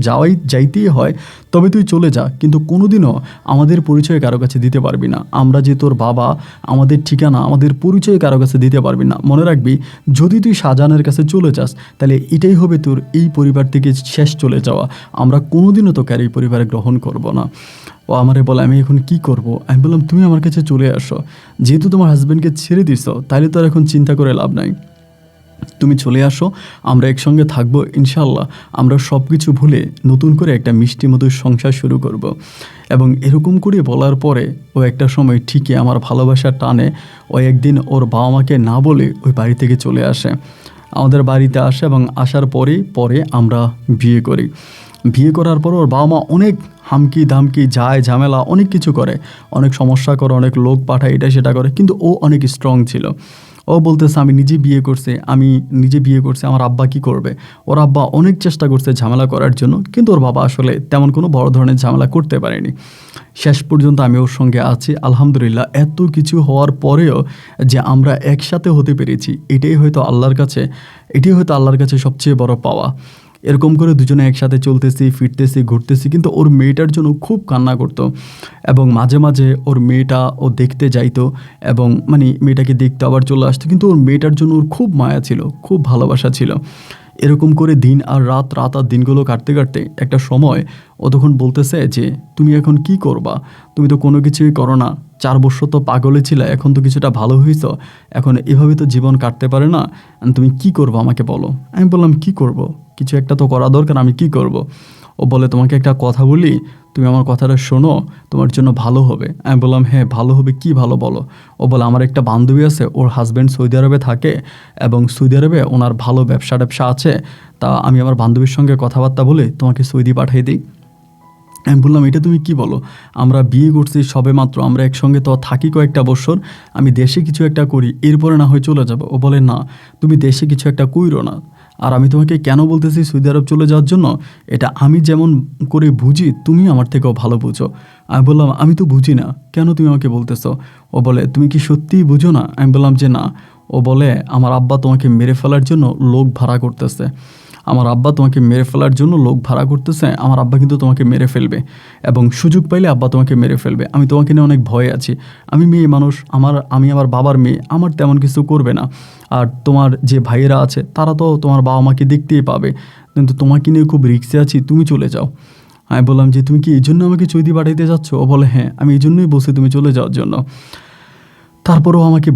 S1: যাইতেই হয় তবে তুই চলে যা, কিন্তু কোনোদিনও আমাদের পরিচয় কারো কাছে দিতে পারবি না। আমরা যে তোর বাবা, আমাদের ঠিকানা, আমাদের পরিচয় কারো কাছে দিতে পারবি না। মনে রাখবি, যদি তুই শাহজাহানের কাছে চলে যাস তাহলে এটাই হবে তোর এই পরিবার থেকে শেষ চলে যাওয়া। আমরা কোনোদিনও তোকে আর এই পরিবারে গ্রহণ করব না। ও আমারে বলে আমি এখন কি করব। আমি বললাম তুমি আমার কাছে চলে আসো, যেহেতু তোমার হাজব্যান্ডকে ছেড়ে দিছো তাহলে তো আর এখন চিন্তা করে লাভ নাই। তুমি চলে আসো, আমরা একসঙ্গে থাকবো ইনশাল্লাহ। আমরা সব কিছু ভুলে নতুন করে একটা মিষ্টি মধুর সংসার শুরু করব। এবং এরকম করে বলার পরে ও একটা সময় ঠিকই আমার ভালোবাসার টানে ও একদিন ওর বাবা মাকে না বলে ওই বাড়ি থেকে চলে আসে, আমাদের বাড়িতে আসে, এবং আসার পরে আমরা বিয়ে করি। বিয়ে করার পর ওর বাবা মা অনেক হামকি দামকি, যায় ঝামেলা, অনেক কিছু করে, অনেক সমস্যা করে, অনেক লোক পাঠায়, এটা সেটা করে, কিন্তু ও অনেক স্ট্রং ছিল। ও বলতেছে আমি নিজে বিয়ে করছে, আমার আব্বা কি করবে। ওর আব্বা অনেক চেষ্টা করছে ঝামেলা করার জন্য, কিন্তু ওর বাবা আসলে তেমন কোনো বড় ধরনের ঝামেলা করতে পারেনি। শেষ পর্যন্ত আমি ওর সঙ্গে আছি আলহামদুলিল্লাহ। এত কিছু হওয়ার পরেও যে আমরা একসাথে হতে পেরেছি, এটাই হয়তো আল্লাহর কাছে সবচেয়ে বড় পাওয়া। এরকম করে দুজনে একসাথে চলতেছি, ফিরতেছি, ঘুরতেছি, কিন্তু ওর মেয়েটার জন্য খুব কান্না করতো, এবং মাঝে মাঝে ওর মেয়েটা ও দেখতে যাইতো, এবং মানে মেয়েটাকে দেখতে আবার চলে আসতো, কিন্তু ওর মেয়েটার জন্য ওর খুব মায়া ছিল, খুব ভালোবাসা ছিল। এরকম করে দিন আর রাত আর দিনগুলো কাটতে কাটতে একটা সময় ও তখন বলতেছে যে তুমি এখন কি করবা, তুমি তো কোনো কিছুই করো না, 4 বছর তো পাগলে ছিলে, এখন তো কিছুটা ভালো হয়েছ, এখন এভাবে তো জীবন কাটতে পারে না, তুমি কি করবো আমাকে বলো। আমি বললাম কি করব, কিছু একটা তো করা দরকার, আমি কি করব। ও বলে তোমাকে একটা কথা বলি, তুমি আমার কথাটা শোনো, তোমার জন্য ভালো হবে। আমি বললাম হ্যাঁ ভালো হবে, কি ভালো বলো। ও বলে আমার একটা বান্ধবী আছে, ওর হাজব্যান্ড সৌদি আরবে থাকে, এবং সৌদি আরবে ওনার ভালো ব্যবসা আছে, তা আমি আমার বান্ধবীর সঙ্গে কথাবার্তা বলে তোমাকে সৌদি পাঠিয়ে দিই। আমি বললাম এটা তুমি কি বলো, আমরা বিয়ে করছি সবে মাত্র, আমরা একসঙ্গে তো থাকি কয়েকটা বছর, আমি দেশে কিছু একটা করি, এরপরে না হয় চলে যাবো। ও বলে না, তুমি দেশে কিছু একটা কইরো না, আর আমি তোমাকে কেন বলতেছি সৌদি আরব চলে যাওয়ার জন্য, এটা আমি যেমন করে বুঝি তুমি আমার থেকেও ভালো বুঝো। আমি বললাম আমি তো বুঝি না, কেন তুমি আমাকে বলতেছো। ও বলে তুমি কি সত্যিই বুঝো না। আমি বললাম যে না। ও বলে আমার আব্বা তোমাকে মেরে ফেলার জন্য লোক ভাড়া করতেছে, আমার আব্বা কিন্তু তোমাকে মেরে ফেলবে, এবং সুযোগ পাইলে আব্বা তোমাকে মেরে ফেলবে। আমি তোমাকে নিয়ে অনেক ভয়ে আছি, আমি মেয়ে মানুষ, আমি আমার বাবার মেয়ে, আমার তেমন কিছু করবে না। আর তোমার যে ভাইয়েরা আছে তারা তো তোমার বাবা মাকে দেখতেই পাবে, কিন্তু তোমাকে নিয়ে খুব রিস্কে আছি, তুমি চলে যাও। আমি বললাম যে তুমি কি এই জন্য আমাকে সৌদি পাঠাইতে যাচ্ছ। ও বলে হ্যাঁ, আমি এই জন্যই বলছি তুমি চলে যাওয়ার জন্য। তারপরও আমাকে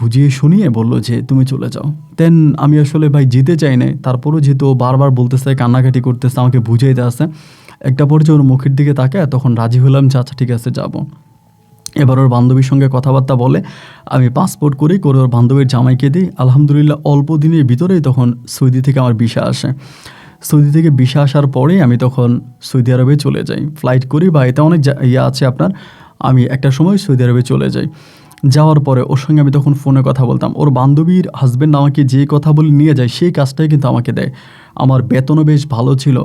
S1: বুঝিয়ে শুনিয়ে বললো যে তুমি চলে যাও। দেন আমি আসলে ভাই যেতে চাই না, তারপরও যেহেতু বারবার বলতেছে, কান্নাকাটি করতেছে, আমাকে বুঝাইতে আসে, একটা পর্যায়ে ওর মুখের দিকে তাকায় তখন রাজি হলাম যে আচ্ছা ঠিক আছে যাবো। এবার ওর বান্ধবীর সঙ্গে কথাবার্তা বলে আমি পাসপোর্ট করে ওর বান্ধবীর জামাইকে দিই। আলহামদুলিল্লাহ অল্প দিনের ভিতরেই তখন সৌদি থেকে আমার ভিসা আসে। সৌদি থেকে ভিসা আসার পরেই আমি তখন সৌদি আরবে চলে যাই, ফ্লাইট করি, বা এতে অনেক আছে আপনার। আমি একটা সময় সৌদি আরবে চলে যাই। যাওয়ার পরে ওর সঙ্গে আমি তখন ফোনে কথা বলতাম, ওর বান্ধবীর হাজব্যান্ড আমাকে যে কথা বলে নিয়ে যায় সেই কাজটাই কিন্তু আমাকে দেয়। আমার বেতনও বেশ ভালো ছিল,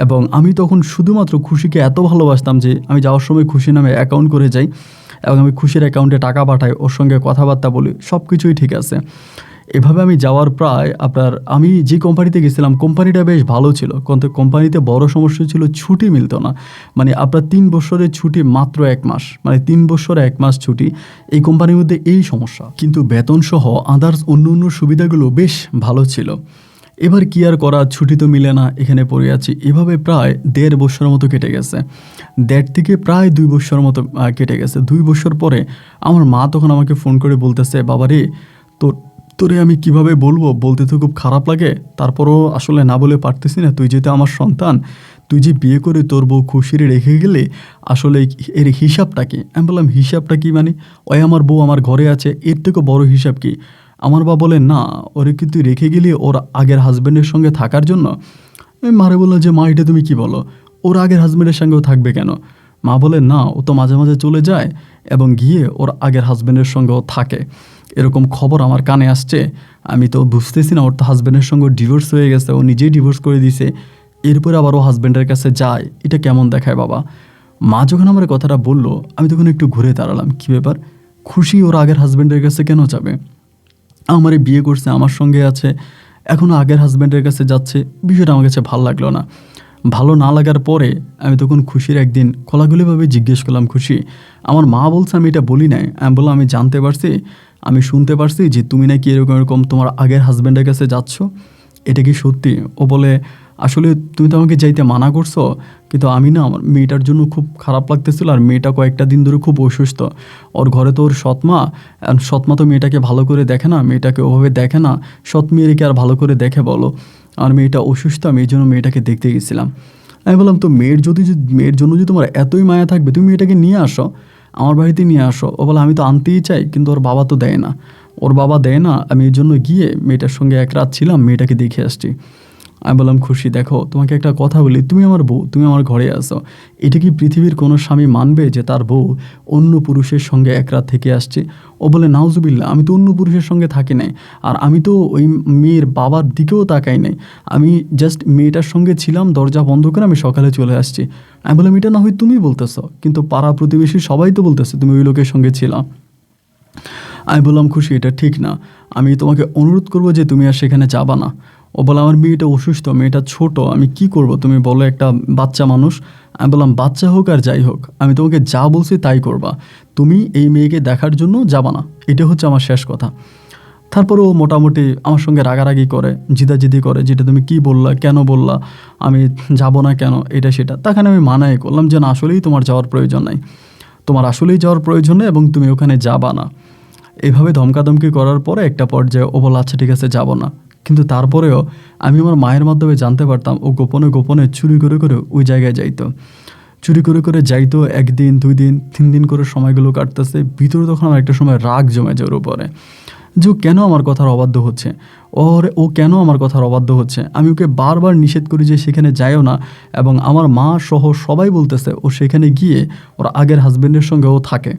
S1: এবং আমি তখন শুধুমাত্র খুশিকে এত ভালোবাসতাম যে আমি যাওয়ার সময় খুশি নামে অ্যাকাউন্ট করে যাই, এবং আমি খুশির অ্যাকাউন্টে টাকা পাঠাই, ওর সঙ্গে কথাবার্তা বলি, সব কিছুই ঠিক আছে। এভাবে আমি যাওয়ার প্রায় আমি যে কোম্পানিতে গেছিলাম কোম্পানিটা বেশ ভালো ছিল, কিন্তু কোম্পানিতে বড় সমস্যা ছিল ছুটি মিলতো না। মানে আপনার 3 বছরের ছুটি মাত্র 1 মাস, মানে 3 বছরে 1 মাস ছুটি, এই কোম্পানির মধ্যে এই সমস্যা। কিন্তু বেতন সহ আদার্স অন্য সুবিধাগুলো বেশ ভালো ছিল। এবার কি আর করা, ছুটি তো মিলে না, এখানে পড়ে আছি। এভাবে প্রায় ১.৫ বছরের মতো কেটে গেছে। ১.৫ থেকে প্রায় ২ বছরের মতো কেটে গেছে। ২ বছর পরে আমার মা তখন আমাকে ফোন করে বলতেছে, বাবা রে, তোরে আমি কিভাবে বলবো, বলতে তো খুব খারাপ লাগে, তারপরও আসলে না বলে পারতেছি না। তুই যেহেতু আমার সন্তান, তুই যে বিয়ে করে তোর বউ খুশিরে রেখে গেলে, আসলে এর হিসাবটা কি? আমি বললাম, হিসাবটা কি মানে? ওই আমার বউ আমার ঘরে আছে, এর থেকে বড় হিসাব কি? আমার বাবা বলে, না, ওরে কি তুই রেখে গেলি ওর আগের হাজব্যান্ডের সঙ্গে থাকার জন্য? আমি মারে বললাম যে, মা এটা তুমি কি বলো, ওর আগের হাজব্যান্ডের সঙ্গেও থাকবে কেন? মা বলে, না, ও তো মাঝে মাঝে চলে যায় এবং গিয়ে ওর আগের হাজব্যান্ডের সঙ্গেও থাকে, এরকম খবর আমার কানে আসছে। আমি তো বুঝতেছি না, ওর তো হাজব্যান্ডের সঙ্গে ডিভোর্স হয়ে গেছে, ও নিজেই ডিভোর্স করে দিছে, এরপরে আবার ও হাজব্যান্ডের কাছে যায়, এটা কেমন দেখায় বাবা? মা যখন আমার কথাটা বললো, আমি তখন একটু ঘুরে দাঁড়ালাম, কী ব্যাপার, খুশি ওর আগের হাজব্যান্ডের কাছে কেন যাবে? আমারে বিয়ে করছে, আমার সঙ্গে আছে, এখনও আগের হাজব্যান্ডের কাছে যাচ্ছে, বিষয়টা আমার কাছে ভালো লাগলো না। ভালো না লাগার পরে আমি তখন খুশির একদিন খোলাখুলিভাবে জিজ্ঞেস করলাম, খুশি, আমার মা বলছে আমি এটা বলি নাই। আমি বললাম, আমি জানতে পারছি, আমি শুনতে পারছি যে তুমি নাকি এরকম এরকম তোমার আগের হাজব্যান্ডের কাছে যাচ্ছ, এটা কি সত্যি? ও বলে, আসলে তুমি তো আমাকে যাইতে মানা করছো, কিন্তু আমি না, আমার মেয়েটার জন্য খুব খারাপ লাগতেছিল, আর মেয়েটা কয়েকটা দিন ধরে খুব অসুস্থ। ওর ঘরে তো ওর সৎমা, সৎমা তো মেয়েটাকে ভালো করে দেখে না, মেয়েটাকে ওভাবে দেখে না, সৎ মেয়েকে আর ভালো করে দেখে বলো? আর মেয়েটা অসুস্থ, আমি এই জন্য মেয়েটাকে দেখতে গেছিলাম। আমি বললাম, তো মেয়ের জন্য যদি তোমার এতই মায়া থাকবে, তুমি মেয়েটাকে নিয়ে আসো, আমার বাড়িতে নিয়ে আসো। ও বলে, আমি তো আনতেই চাই, কিন্তু ওর বাবা তো দেয় না, ওর বাবা দেয় না। আমি এই জন্য গিয়ে মেয়েটার সঙ্গে এক রাত ছিলাম, মেয়েটাকে দেখে আসছি। আমি বললাম, খুশি, দেখো, তোমাকে একটা কথা বলি, তুমি আমার বউ, তুমি আমার ঘরে আসো, এটা কি পৃথিবীর কোনো স্বামী মানবে যে তার বউ অন্য পুরুষের সঙ্গে এক রাত থেকে আসছে? ও বলে, নাউজুবিল্লাহ, আমি তো অন্য পুরুষের সঙ্গে থাকি নাই, আর আমি তো ওই মেয়ের বাবার দিকেও তাকাই নাই, আমি জাস্ট মেয়েটার সঙ্গে ছিলাম, দরজা বন্ধ করে আমি সকালে চলে আসছি। আমি বললাম, এটা না হয় তুমি বলতেছো, কিন্তু পাড়া প্রতিবেশী সবাই তো বলতেছে তুমি ওই লোকের সঙ্গে ছিলাম। আমি বললাম, খুশি, এটা ঠিক না, আমি তোমাকে অনুরোধ করবো যে তুমি আর সেখানে যাবা না। ও বলে, আমার মেয়েটা অসুস্থ, মেয়েটা ছোট, আমি কি করব, তুমি বলো, একটা বাচ্চা মানুষ। আমি বললাম, বাচ্চা হোক আর যাই হোক, আমি তোমাকে যা বলছি তাই করবা, তুমি এই মেয়েকে দেখার জন্য যাবা না, এটা হচ্ছে আমার শেষ কথা। তারপরে ও মোটামুটি আমার সঙ্গে রাগারাগি করে, জিদাজিদি করে, যেটা তুমি কি বললা, কেন বললা, আমি যাব না কেন, এটা সেটা। তখন আমি মানাই করলাম যে, না, আসলেই তোমার যাওয়ার প্রয়োজন নাই, তোমার আসলেই যাওয়ার প্রয়োজন নেই এবং তুমি ওখানে যাবা না। এভাবে ধমকাধমকি করার পরে একটা পর্যায়ে ও বলে, আচ্ছা ঠিক আছে, যাব না। কিন্তু তারপরেও আমি আমার মায়ের মাধ্যমে জানতে পারতাম ও গোপনে গোপনে চুরি করে করে ওই জায়গায় যাইতো, চুরি করে করে যাইতো। ১ দিন ২ দিন ৩ দিন করে সময়গুলো কাটতেছে, ভিতরে তখন আমার একটা সময় রাগ জমে যায় ওর উপরে, যে ও কেন আমার কথার অবাধ্য হচ্ছে, ও কেন আমার কথার অবাধ্য হচ্ছে। আমি ওকে বারবার নিষেধ করি যে সেখানে যাইও না, এবং আমার মা সহ সবাই বলতেছে ও সেখানে গিয়ে ওর আগের হাজব্যান্ডের সঙ্গে ও থাকে,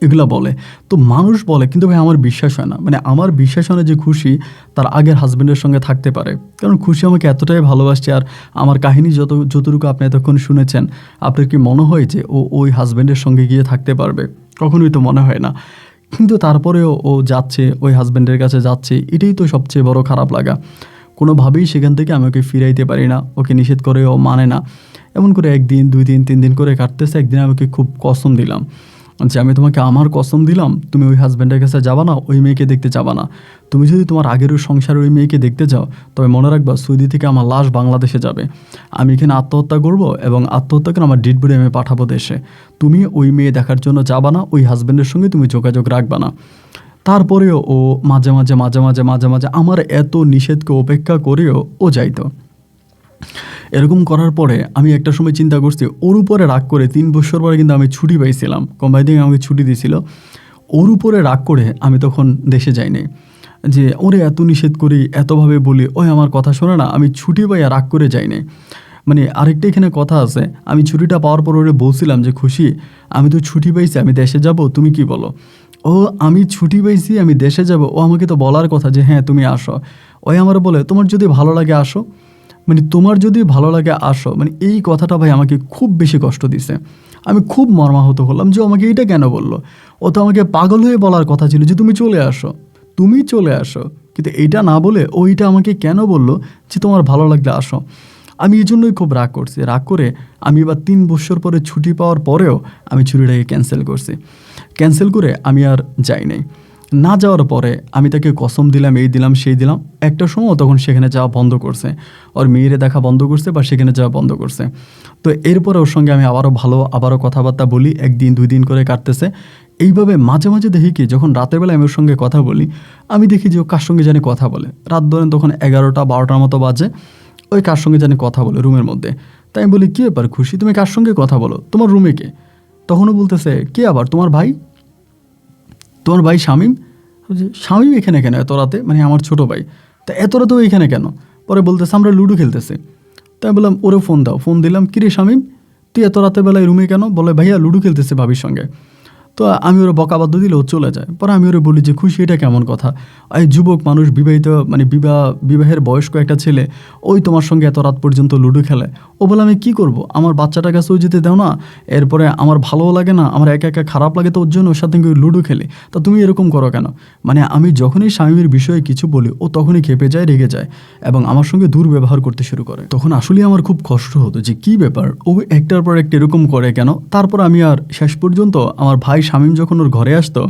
S1: এগুলা বলে। তো মানুষ বলে, কিন্তু ভাই আমার বিশ্বাস হয় না, মানে আমার বিশ্বাস হয় না যে খুশি তার আগের হাজব্যান্ডের সঙ্গে থাকতে পারে, কারণ খুশি আমাকে এতটাই ভালোবাসছে। আর আমার কাহিনী যতটুকু আপনি এতক্ষণ শুনেছেন, আপনার কি মনে হয় যে ও ওই হাজব্যান্ডের সঙ্গে গিয়ে থাকতে পারবে? কখনোই তো মনে হয় না। কিন্তু তারপরেও ও যাচ্ছে, ওই হাজব্যান্ডের কাছে যাচ্ছে, এটাই তো সবচেয়ে বড় খারাপ লাগা। কোনোভাবেই সেখান থেকে আমি ওকে ফিরাইতে পারি না, ওকে নিষেধ করে ও মানে না। এমন করে ১ দিন ২ দিন ৩ দিন করে কাটতেছে। একদিন আমি ওকে খুব কসম দিলাম যে, আমি তোমাকে আমার কসম দিলাম, তুমি ওই হাজব্যান্ডের কাছে যাবা না, ওই মেয়েকে দেখতে যাবা না। তুমি যদি তোমার আগের ওই সংসারের ওই মেয়েকে দেখতে যাও, তবে মনে রাখবা, সৌদি থেকে আমার লাশ বাংলাদেশে যাবে, আমি এখানে আত্মহত্যা করব এবং আত্মহত্যা করে আমার ডেড বডি আমি পাঠাবো দেশে। তুমি ওই মেয়ে দেখার জন্য যাবা না, ওই হাজব্যান্ডের সঙ্গে তুমি যোগাযোগ রাখবা না। তারপরেও ও মাঝে মাঝে মাঝে মাঝে মাঝে মাঝে আমার এত নিষেধকে উপেক্ষা করেও ও যাইতো। এরকম করার পরে আমি একটা সময় চিন্তা করছি, ওর উপরে রাগ করে ৩ বছর পরে কিন্তু আমি ছুটি পাইছিলাম, কোম্পানি থেকে আমাকে ছুটি দিয়েছিল। ওর উপরে রাগ করে আমি তখন দেশে যাইনি, যে ওরে এত নিষেধ করি, এতভাবে বলি, ওই আমার কথা শোনে না, আমি ছুটি পাইয়া রাগ করে যাইনি। মানে আরেকটা এখানে কথা আছে, আমি ছুটিটা পাওয়ার পর ওরে বলছিলাম যে, খুশি, আমি তো ছুটি পাইছি, আমি দেশে যাব, তুমি কি বলো? ও, আমি ছুটি পাইছি, আমি দেশে যাব, ও আমাকে তো বলার কথা যে হ্যাঁ তুমি আসো। ওই আমার বলে, তোমার যদি ভালো লাগে আসো, মানে তোমার যদি ভালো লাগে আসো, মানে এই কথাটা ভাই আমাকে খুব বেশি কষ্ট দিছে। আমি খুব মর্মাহত হলাম যে ও আমাকে এটা কেন বললো। ও তো আমাকে পাগল হয়ে বলার কথা ছিল যে তুমি চলে আসো, তুমি চলে আসো, কিন্তু এটা না বলে ওইটা আমাকে কেন বললো যে তোমার ভালো লাগলে আসো। আমি এই জন্যই খুব রাগ করছি। রাগ করে আমি এবার ৩ বছর পরে ছুটি পাওয়ার পরেও আমি ছুটিটাকে ক্যান্সেল করছি। ক্যান্সেল করে আমি আর যাই নাই। না যাওয়ার পরে আমি তাকে কসম দিলাম, এই দিলাম সেই দিলাম, একটা সময় তখন সেখানে যাওয়া বন্ধ করছে, ওর মেয়েরে দেখা বন্ধ করছে বা সেখানে যাওয়া বন্ধ করছে। তো এরপরে ওর সঙ্গে আমি আবারও কথাবার্তা বলি, 1 দিন 2 দিন করে কাটতেছে। এইভাবে মাঝে মাঝে দেখি কি যখন রাতের বেলা আমি ওর সঙ্গে কথা বলি, আমি দেখি যে ও কার সঙ্গে জানি কথা বলে। রাত ধরেন তখন 11টা 12টার মতো বাজে, ওই কার সঙ্গে জানি কথা বলে রুমের মধ্যে। তাই আমি বলি, কী ব্যাপার খুশি, তুমি কার সঙ্গে কথা বলো, তোমার রুমে কে? তখনও বলতেছে, কে আবার, তোমার ভাই, তোমার ভাই শামীম। যে শামীম এখানে কেন এত রাতে, মানে আমার ছোটো ভাই, তা এত রাতে ও এখানে কেন? পরে বলতেছে আমরা লুডো খেলতেছে। তাই বললাম ওরে ফোন দাও। ফোন দিলাম, কিরে শামীম তুই এত রাতের বেলায় রুমে কেন? বলে ভাইয়া লুডো খেলতেছে ভাবির সঙ্গে। তো আমি ওরা বকাবাদ্য দিলে ও চলে যায়। পরে আমি ওরা বলি যে খুশি এটা কেমন কথা, এই যুবক মানুষ বিবাহিত, মানে বিবাহের বয়স্ক একটা ছেলে, ওই তোমার সঙ্গে এত রাত পর্যন্ত লুডো খেলে। ও বলে আমি কি করব, আমার বাচ্চাটার কাছেও যেতে দাও না, এরপরে আমার ভালোও লাগে না, আমার একা একা খারাপ লাগে, তো ওর জন্য ওর সাথে লুডো খেলে, তা তুমি এরকম করো কেন? মানে আমি যখনই স্বামীর বিষয়ে কিছু বলি ও তখনই খেপে যায়, রেগে যায় এবং আমার সঙ্গে দুর্ব্যবহার করতে শুরু করে। তখন আসলে আমার খুব কষ্ট হতো যে কী ব্যাপার, ও একটার পর একটা এরকম করে কেন। তারপর আমি আর শেষ পর্যন্ত আমার ভাই শামীম যখন ওর ঘরে আসতো,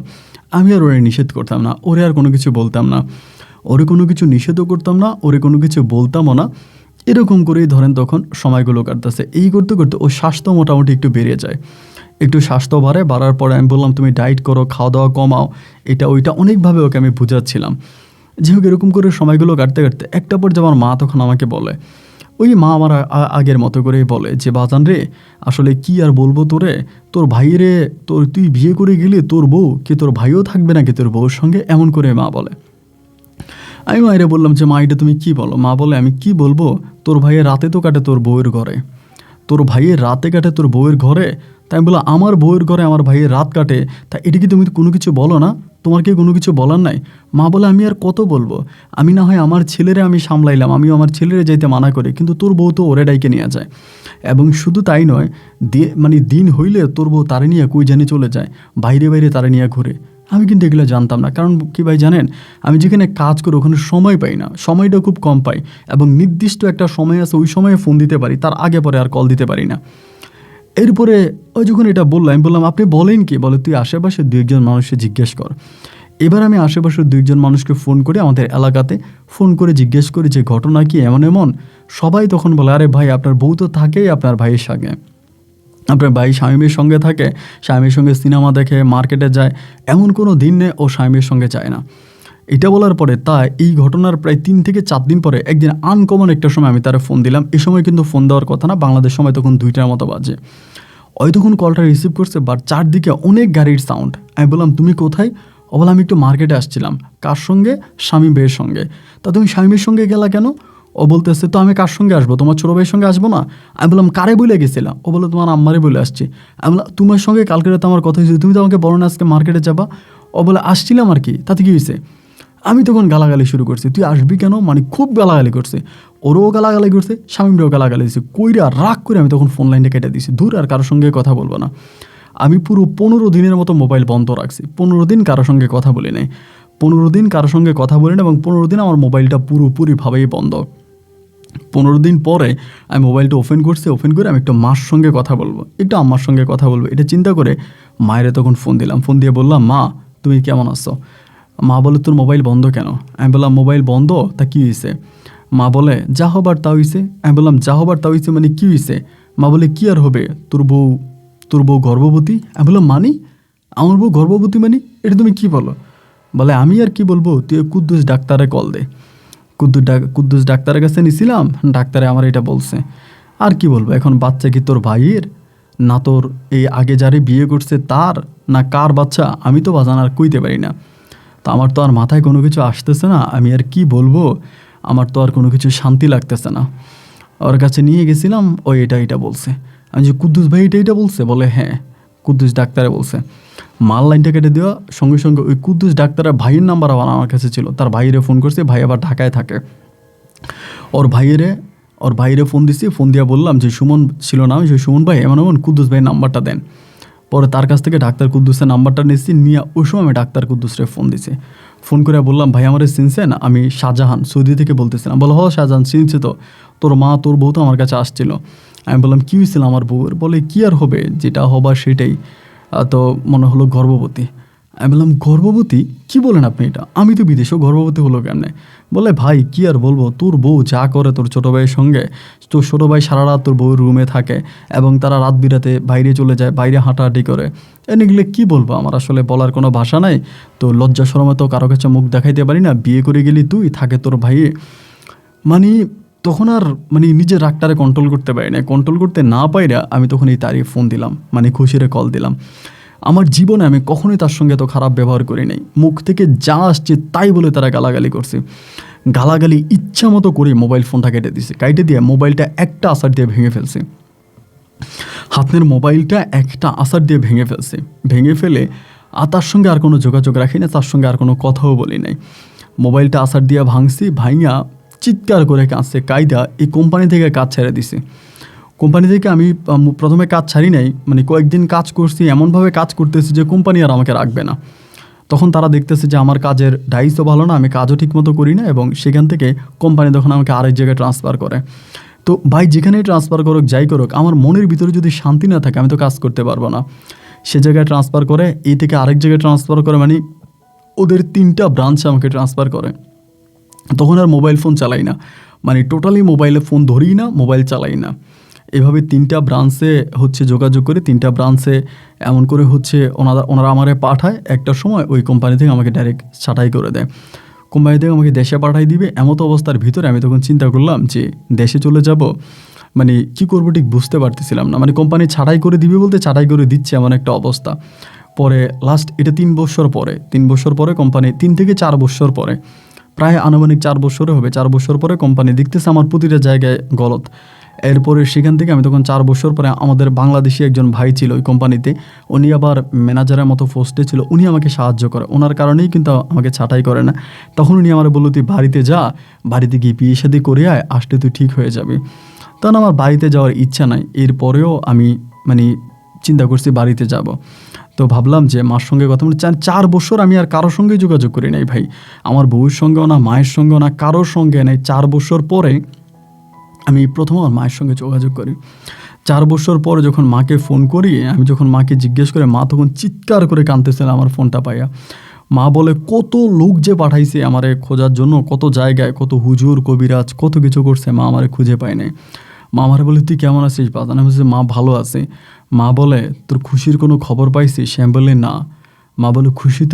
S1: আমি আর ওরে নিষেধ করতাম না, ওরে আর কোনো কিছু বলতাম না, ওরে কোনো কিছু নিষেধও করতাম না, ওরে কোনো কিছু বলতামও না। এরকম করেই ধরেন তখন সময়গুলো কাটতেছে। এই করতে করতে ও স্বাস্থ্য মোটামুটি একটু বেড়ে যায়, একটু স্বাস্থ্য বাড়ার পরে আমি বললাম তুমি ডায়েট করো, খাওয়া দাওয়া কমাও, এটা ওইটা অনেকভাবে ওকে আমি বুঝাচ্ছিলাম। যাই হোক, এরকম করে সময়গুলো কাটতে কাটতে একটা পর্যায়ে আমার মা তখন আমাকে বলে, ওই মা আমার আগের মতো করেই বলে যে বাজান রে, আসলে কি আর বলবো তোরে, তোর ভাইরে, তুই বিয়ে করে গেলে তোর বউ কি, তোর ভাইও থাকবে নাকি তোর বউর সঙ্গে, এমন করে মা বলে। আমি মায়েরে বললাম যে মা এটা তুমি কি বলো? মা বলে আমি কি বলবো, তোর ভাইয়ের রাতে তো কাটে তোর বউয়ের ঘরে, তোর ভাইয়ের রাতে কাটে তোর বউয়ের ঘরে। তাই আমি বললাম আমার বউয়ের ঘরে আমার ভাইয়ের রাত কাটে, তা এটা কি তুমি কোনো কিছু বলো না, তোমার কি কোনো কিছু বলার নাই? মা বলে আমি আর কত বলবো, আমি না হয় আমার ছেলেরে আমি সামলাইলাম, আমিও আমার ছেলেরে যাইতে মানা করি, কিন্তু তোর বউ তো ওরে ডাইকে নিয়ে যায়। এবং শুধু তাই নয়, মানে দিন হইলে তোর বউ তারে নিয়ে কই জানি চলে যায়, বাইরে বাইরে তারে নিয়ে ঘুরে। আমি কিন্তু এগুলো জানতাম না, কারণ কি ভাই জানেন, আমি যেখানে কাজ করি ওখানে সময় পাই না, সময়টা খুব কম পাই, এবং নির্দিষ্ট একটা সময় আছে ওই সময়ে ফোন দিতে পারি, তার আগে পরে আর কল দিতে পারি না। এরপরে ওই যখন এটা বললাম, আমি বললাম আপনি বলেন কি, বলে তুই আশেপাশে 2-1 মানুষকে জিজ্ঞেস কর। এবার আমি আশেপাশের 2-1 মানুষকে ফোন করে, আমাদের এলাকাতে ফোন করে জিজ্ঞেস করি যে ঘটনা কি এমন এমন। সবাই তখন বলে আরে ভাই আপনার বউ তো থাকেই আপনার ভাইয়ের সঙ্গে, আপনার ভাই শামীমের সঙ্গে থাকে, শামীমের সঙ্গে সিনেমা দেখে, মার্কেটে যায়, এমন কোনো দিন নেই ও শামীমের সঙ্গে যায় না। এটা বলার পরে এই ঘটনার প্রায় 3 থেকে 4 দিন পরে একদিন আনকমন একটা সময় আমি তারা ফোন দিলাম। এই সময় কিন্তু ফোন দেওয়ার কথা না, বাংলাদেশ সময় তখন 2টার মতো বাজে। ওই তখন কলটা রিসিভ করছে, বাট চারদিকে অনেক গাড়ির সাউন্ড। আমি বললাম তুমি কোথায়? ও বলে আমি একটু মার্কেটে আসছিলাম। কার সঙ্গে? শামীম ভাইয়ের সঙ্গে। তা তুমি শামীমের সঙ্গে গেলা কেন? ও বলতেছে তো আমি কার সঙ্গে আসবো, তোমার ছোটো ভাইয়ের সঙ্গে আসবো না? আমি বললাম কারে বলে গেছিলাম? ও বলে তোমার আম্মারে বলে আসছি। আমি বললাম তোমার সঙ্গে কালকে রাতে আমার কথা হয়েছে, তুমি তো আমাকে বলো না আজকে মার্কেটে যাবা। ও বলে আসছিলাম আর কি, তাতে কী হয়েছে? আমি তখন গালাগালি শুরু করছি, তুই আসবি কেন, মানে খুব গালাগালি করছে। ওরও গালাগালি করছে, শামীমরাও গালাগালি দিচ্ছে, কইরা রাগ করে আমি তখন ফোন লাইনটা কেটে দিয়েছি, দূর আর কারোর সঙ্গে কথা বলবো না। আমি পুরো 15 দিনের মতো মোবাইল বন্ধ রাখছি, 15 দিন কারোর সঙ্গে কথা বলি নাই, 15 দিন কারোর সঙ্গে কথা বলি না, এবং 15 দিন আমার মোবাইলটা পুরোপুরিভাবেই বন্ধ। 15 দিন পরে আমি মোবাইলটা ওপেন করছি, ওপেন করে আমি একটু মার সঙ্গে কথা বলবো, একটু আম্মার সঙ্গে কথা বলবো, এটা চিন্তা করে মায়েরে তখন ফোন দিলাম। ফোন দিয়ে বললাম মা তুমি কেমন আছো? মা বলে তোর মোবাইল বন্ধ কেন? আমি বললাম মোবাইল বন্ধ, তা কী হয়েছে? মা বলে যা হবার তা হয়েছে। আমি বললাম যা হবার তা হয়েছে মানে কী হয়েছে? মা বলে কী আর হবে, তোর বউ গর্ভবতী। আমি বললাম মানি, আমার বউ গর্ভবতী মানে এটা তুমি কী বলো? বলে আমি আর কি বলবো, তুই কুদ্দুস ডাক্তারে কল দে। কুদ্দুস ডাক্তারের কাছে নিছিলাম, ডাক্তারে আমার এটা বলছে। আর কি বলবো, এখন বাচ্চা কি তোর ভাইয়ের, না তোর এই আগে যারে বিয়ে করছে তার, না কার বাচ্চা, আমি তো বাজান আর কইতে পারি না। তো আমার তো আর মাথায় কোনো কিছু আসতেছে না, আমি আর কি বলবো, আমার তো আর কোনো কিছু শান্তি লাগতেছে না। ওর কাছে নিয়ে গেছিলাম, ও এটা বলছে। আমি যে কুদ্দুস ভাই এটা বলছে? বলে হ্যাঁ, কুদ্দুস ডাক্তারে বলছে। মাল লাইনটা কেটে দেওয়া সঙ্গে সঙ্গে ওই কুদ্দুস ডাক্তারের ভাইয়ের নাম্বার আবার আমার কাছে ছিল, তার ভাইয়েরে ফোন করছে, ভাই আবার ঢাকায় থাকে। ওর ভাইয়েরে ফোন দিছি, ফোন দিয়া বললাম যে সুমন ছিল না, যে সুমন ভাই এমন এমন, কুদ্দুস ভাইয়ের নাম্বারটা দেন। পরে তার কাছ থেকে ডাক্তার কুদ্দুসের নাম্বারটা নিয়েছি, নিয়ে ওই সময় আমি ডাক্তার কুদ্দুসরে ফোন দিছি। ফোন করে বললাম ভাই আমারে চিনছেন, আমি শাহজাহান সৌদি থেকে বলতেছিলাম। বলো হ শাহজাহান চিনছে তো, তোর মা তোর বউ তো আমার কাছে আসছিল। আমি বললাম কী হয়েছিল আমার বউয়ের? বলে কী আর হবে, যেটা হবার সেটাই, তো মনে হলো গর্ভবতী। আমি বললাম, গর্ভবতী? কি বলেন আপনি এটা? আমি তো বিদেশেও, গর্ভবতী হলো কেমনে? বলে, ভাই কি আর বলবো, তোর বউ যা করে তোর ছোটো ভাইয়ের সঙ্গে, তোর ছোটো ভাই সারা রাত তোর বউয়ের রুমে থাকে এবং তারা রাত বিরাতে বাইরে চলে যায়, বাইরে হাঁটাহাঁটি করে। এগুলো কী বলবো, আমার আসলে বলার কোনো ভাষা নাই। তো লজ্জা শরমে তো কারো কাছে মুখ দেখাইতে পারি না, বিয়ে করে গেলি তুই, থাকে তোর ভাইয়ে। মানে তখন আর নিজের রাগটারে কন্ট্রোল করতে পারি না। কন্ট্রোল করতে না পাইরা আমি তখন এই তারই ফোন দিলাম, খুশিরে কল দিলাম। আমার জীবনে আমি কখনোই তার সঙ্গে এত খারাপ ব্যবহার করি নাই। মুখ থেকে যা আসছে তাই বলে তারা গালাগালি করছে। গালাগালি ইচ্ছা মতো করে মোবাইল ফোনটা কেটে দিছে। কেটে দিয়ে মোবাইলটা একটা আসার দিয়ে ভেঙে ফেলছে। হাতের মোবাইলটা একটা আসার দিয়ে ভেঙে ফেলছে। ভেঙে ফেলে তার সঙ্গে আর কোনো যোগাযোগ রাখি না, তার সঙ্গে আর কোনো কথাও বলি নাই। মোবাইলটা আসার দিয়ে ভাঙছি, ভাইয়া চিৎকার করে কাঁদছে, কায়দা এই কোম্পানি থেকে কাজ ছেড়ে দিছে। কোম্পানি থেকে আমি প্রথমে কাজ ছাড়ি নাই, কয়েকদিন কাজ করছি, এমনভাবে কাজ করতেছি যে কোম্পানি আর আমাকে রাখবে না। তখন তারা দেখতেছে যে আমার কাজের ডাইসও ভালো না, আমি কাজও ঠিকমতো করি না, এবং সেখান থেকে কোম্পানি তখন আমাকে আরেক জায়গায় ট্রান্সফার করে। তো ভাই যেখানেই ট্রান্সফার করুক, যাই করুক, আমার মনের ভিতরে যদি শান্তি না থাকে আমি তো কাজ করতে পারবো না। সে জায়গায় ট্রান্সফার করে, এই থেকে আরেক জায়গায় ট্রান্সফার করে, ওদের 3টা ব্রাঞ্চে আমাকে ট্রান্সফার করে। তখন আর মোবাইল ফোন চালাই না, টোটালি মোবাইলে ফোন ধরি না, মোবাইল চালাই না। এভাবে 3টা ব্রাঞ্চে যোগাযোগ করে, 3টা ব্রাঞ্চে এমন করে ওনারা আমারে পাঠায়। একটা সময় ওই কোম্পানি থেকে আমাকে ডাইরেক্ট ছাঁটাই করে দেয়। কোম্পানি থেকে আমাকে দেশে পাঠাই দিবে। এমতো অবস্থার ভিতরে আমি তখন চিন্তা করলাম যে দেশে চলে যাব, কি করবো ঠিক বুঝতে পারতেছিলাম না। কোম্পানি ছাঁটাই করে দিবে বলতে ছাঁটাই করে দিচ্ছে, এমন একটা অবস্থা। পরে লাস্ট এটা 3 বছর পরে, 3 বছর পরে কোম্পানি, 3 থেকে 4 বছর পরে, প্রায় আনুমানিক 4 বছরে হবে, 4 বছর পরে কোম্পানি দেখতেছে আমার প্রতিটা জায়গায় গলত। এরপরে সেখান থেকে আমি তখন 4 বছর পরে, আমাদের বাংলাদেশি একজন ভাই ছিল ওই কোম্পানিতে, উনি আবার ম্যানেজারের মতো পোস্টে ছিল, উনি আমাকে সাহায্য করে। ওনার কারণেই কিন্তু আমাকে ছাঁটাই করে না। তখন উনি আমার বললো, তুই বাড়িতে যা, বাড়িতে গিয়ে বিয়ে শাদী করে আয়, আসলে তুই ঠিক হয়ে যাবে। তখন আমার বাড়িতে যাওয়ার ইচ্ছা নাই। এরপরেও আমি চিন্তা করছি বাড়িতে যাব। তো ভাবলাম যে মার সঙ্গে কথা বলে, 4 বছর আমি আর কারোর সঙ্গে যোগাযোগ করি নাই ভাই, আমার বউয়ের সঙ্গেও না, মায়ের সঙ্গেও না, কারোর সঙ্গে নাই। 4 বছর পরে আমি প্রথম আমার মায়ের সঙ্গে যোগাযোগ করি। 4 বছর পরে যখন মাকে ফোন করি, আমি যখন মাকে জিজ্ঞেস করে, মা তখন চিৎকার করে কাঁদতেছিল আমার ফোনটা পাইয়া। মা বলে, কত লোক যে পাঠাইছে আমারে খোঁজার জন্য, কত জায়গায়, কত হুজুর কবিরাজ কত কিছু করছে, মা আমারে খুঁজে পায় নাই। মা আমারে বলে, তুই কেমন আছিস বাজান? আমি বলছি, মা ভালো আছে। মা বলে, তোর খুশির কোনো খবর পাইছিস? আমি বললি, না। মা বলে, খুশি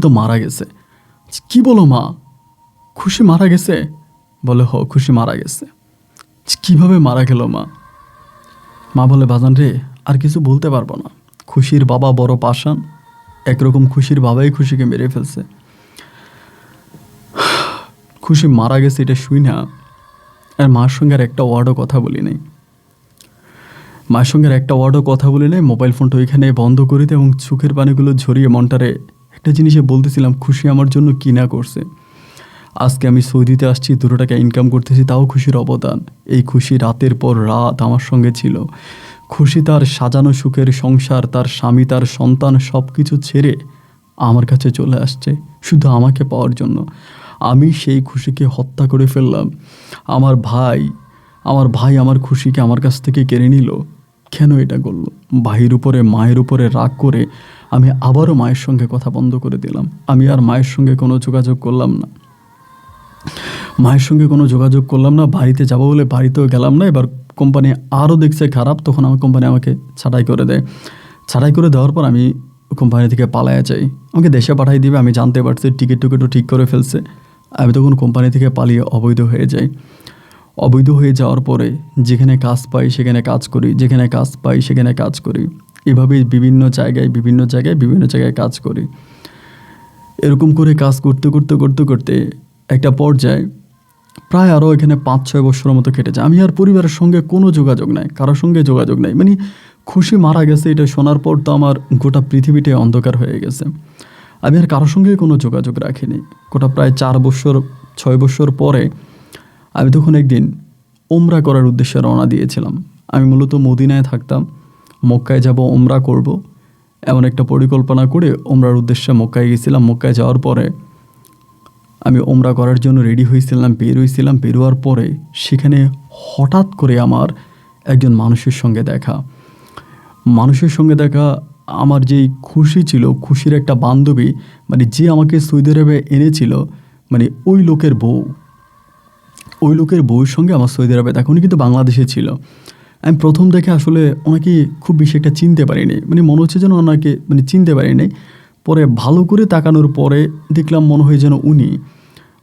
S1: তো মারা গেছে। কি বলো মা, খুশি মারা গেছে? বলে, খুশি মারা গেছে। কিভাবে মারা গেল মা? মা বলে, বাজান রে, আর কিছু বলতে পারবো না। খুশির বাবা বড় পাষাণ, একরকম খুশির বাবাই খুশিকে মেরে ফেলছে। খুশি মারা গেছে এটা শুই না, আর মার সঙ্গে আর একটা ওয়ার্ডও কথা বলি নাই। মায়ের সঙ্গে একটা ওয়ার্ডও কথা বলি নাই। মোবাইল ফোনটা ওইখানে বন্ধ করে দিই এবং চোখের পানিগুলো ঝরিয়ে মনটারে একটা জিনিসে বলতেছিলাম, খুশি আমার জন্য কী না করছে। আজকে আমি সৌদিতে আসছি, 2 টাকা ইনকাম করতেছি, তাও খুশির অবদান। এই খুশি রাতের পর রাত আমার সঙ্গে ছিল। খুশি তার সাজানো সুখের সংসার, তার স্বামী, তার সন্তান সব কিছু ছেড়ে আমার কাছে চলে আসছে শুধু আমাকে পাওয়ার জন্য। আমি সেই খুশিকে হত্যা করে ফেললাম। আমার ভাই আমার খুশিকে আমার কাছ থেকে কেড়ে নিল। কেন এটা করলো? ভাইয়ের উপরে, মায়ের উপরে রাগ করে আমি আবারও মায়ের সঙ্গে কথা বন্ধ করে দিলাম। আমি আর মায়ের সঙ্গে কোনো যোগাযোগ করলাম না। বাড়িতে যাবো বলে বাড়িতেও গেলাম না। এবার কোম্পানি আরও দেখছে খারাপ, তখন কোম্পানি আমাকে ছাঁটাই করে দেয়। ছাঁটাই করে দেওয়ার পর আমি কোম্পানি থেকে পালায়া যাই। আমাকে দেশে পাঠাই দিবে, আমি জানতে পারছি, টিকিটও ঠিক করে ফেলছে। আমি তখন কোম্পানি থেকে পালিয়ে অবৈধ হয়ে যাই। অবৈধ হয়ে যাওয়ার পরে যেখানে কাজ পাই সেখানে কাজ করি, যেখানে কাজ পাই সেখানে কাজ করি। এভাবেই বিভিন্ন জায়গায় কাজ করি। এরকম করে কাজ করতে একটা পর্যায়ে প্রায় আরও এখানে 5-6 বছরের মতো কেটে যায়। আমি আর পরিবারের সঙ্গে কোনো যোগাযোগ নাই, কারোর সঙ্গে যোগাযোগ নাই। খুশি মারা গেছে এটা শোনার পর তো আমার গোটা পৃথিবীটাই অন্ধকার হয়ে গেছে। আমি আর কারোর সঙ্গে কোনো যোগাযোগ রাখিনি। গোটা প্রায় 6 বছর পরে আমি তখন একদিন ওমরা করার উদ্দেশ্যে রওনা দিয়েছিলাম। আমি মূলত মদিনায় থাকতাম, মক্কায় যাব, ওমরা করব, এমন একটা পরিকল্পনা করে ওমরার উদ্দেশ্যে মক্কায় গেছিলাম। মক্কায় যাওয়ার পরে আমি ওমরা করার জন্য রেডি হয়েছিলাম, বেরোয়ার পরে সেখানে হঠাৎ করে আমার একজন মানুষের সঙ্গে দেখা। আমার যেই খুশি ছিল, খুশির একটা বান্ধবী, মানে যে আমাকে সৌদি আরবে এনেছিল, মানে ওই লোকের বউয়ের সঙ্গে আমার সৌদি আরবে দেখা। উনি কিন্তু বাংলাদেশে ছিল। আমি প্রথম দেখে আসলে ওনাকে খুব বেশি একটা চিনতে পারিনি, মানে মনে হচ্ছে যেন ওনাকে মানে চিনতে পারিনি। পরে ভালো করে তাকানোর পরে দেখলাম মনে হয় যেন উনি।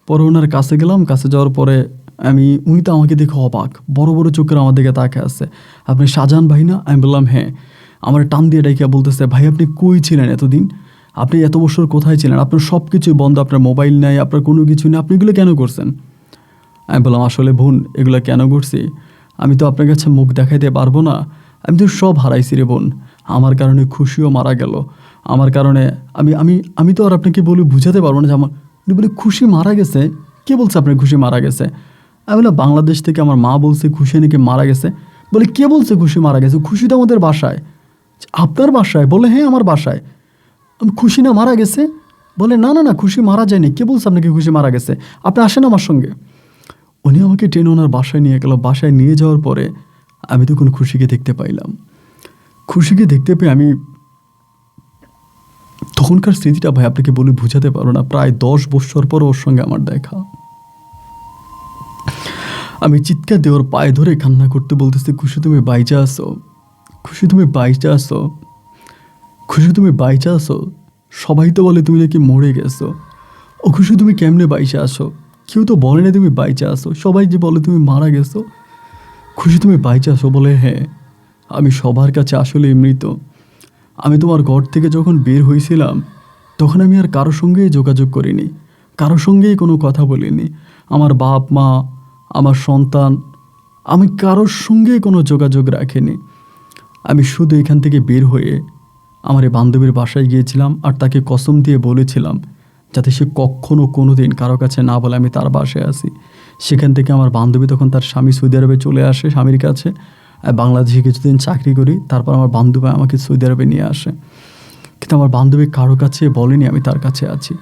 S1: পরে ওনার কাছে গেলাম, কাছে যাওয়ার পরে উনি তো আমাকে দেখে অবাক, বড় বড় চোখের আমার দিকে তাকে আছে। আপনি শাহজাহান ভাই না? আমি বললাম হ্যাঁ। আমার টান দিয়ে ডাইকা বলতেছে, ভাই আপনি কই ছিলেন এতদিন? আপনি এত বছর কোথায় ছিলেন? আপনার সব কিছুই বন্ধ, আপনার মোবাইল নাই, আপনার কোনো কিছু নেই, আপনি এগুলো কেন করছেন? আমি বললাম আসলে বোন, এগুলো কেন করছি আমি তো আপনার কাছে মুখ দেখাইতে পারবো না। আমি তো সব হারাইছি রে বোন। আমার কারণে খুশিও মারা গেল, আমার কারণে আমি আমি আমি তো আর আপনাকে বলে বুঝাতে পারবো না যে আমার। উনি বলে খুশি মারা গেছে? কে বলছে আপনার খুশি মারা গেছে? আমি বললাম বাংলাদেশ থেকে আমার মা বলছে খুশি নাকি মারা গেছে। বলে কে বলছে খুশি মারা গেছে? খুশি তো আমাদের বাসায়। আপনার বাসায়? বলে হ্যাঁ আমার বাসায়। আমি খুশি না মারা গেছে? বলে না না না, খুশি মারা যায়নি। কে বলছে আপনাকে খুশি মারা গেছে? আপনি আসেন আমার সঙ্গে। উনি আমাকে টেনে ওনার বাসায় নিয়ে গেল। বাসায় নিয়ে যাওয়ার পরে আমি তখন খুশিকে দেখতে পাইলাম। খুশিকে দেখতে পেয়ে আমি তখনকার স্মৃতিটা ভাই আপনাকে বলে বুঝাতে পারো না। প্রায় 10 বছর পর ওর সঙ্গে আমার দেখা। আমি চিৎকার দিয়ে ওর পায়ে ধরে কান্না করতে বলতেছি, খুশি তুমি বাইচা আসো, খুশি তুমি বাইচা আসো, খুশি তুমি বাইচা আসো। সবাই তো বলে তুমি নাকি মরে গেছো। ও খুশি তুমি কেমনে বাইচা আসো? কেউ তো বলে না তুমি বাইচা আসো, সবাই যে বলে তুমি মারা গেছো। খুশি তুমি বাইচা আসো। বলে হ্যাঁ, আমি সবার কাছে আসলে মৃত। আমি তোমার ঘর থেকে যখন বের হয়েছিলাম তখন আমি আর কারোর সঙ্গেই যোগাযোগ করিনি, কারোর সঙ্গেই কোনো কথা বলিনি। আমার বাপ মা, আমার সন্তান, আমি কারোর সঙ্গেই কোনো যোগাযোগ রাখিনি। আমি শুধু এখান থেকে বের হয়ে আমার এই বান্ধবীর বাসায় গিয়েছিলাম আর তাকে কসম দিয়ে বলেছিলাম যাতে সে কখনো কোনো দিন কারো কাছে না বলে আমি তার বাসায় আসি। সেখান থেকে আমার বান্ধবী তখন তার স্বামী সৌদি আরবে চলে আসে স্বামীর কাছে। বাংলাদেশে কিছুদিন চাকরি করি, তারপর আমার বান্ধবী আমাকে সৌদি আরবে নিয়ে আসে। কিন্তু আমার বান্ধবী কারো কাছে বলেনি আমি তার কাছে আছি।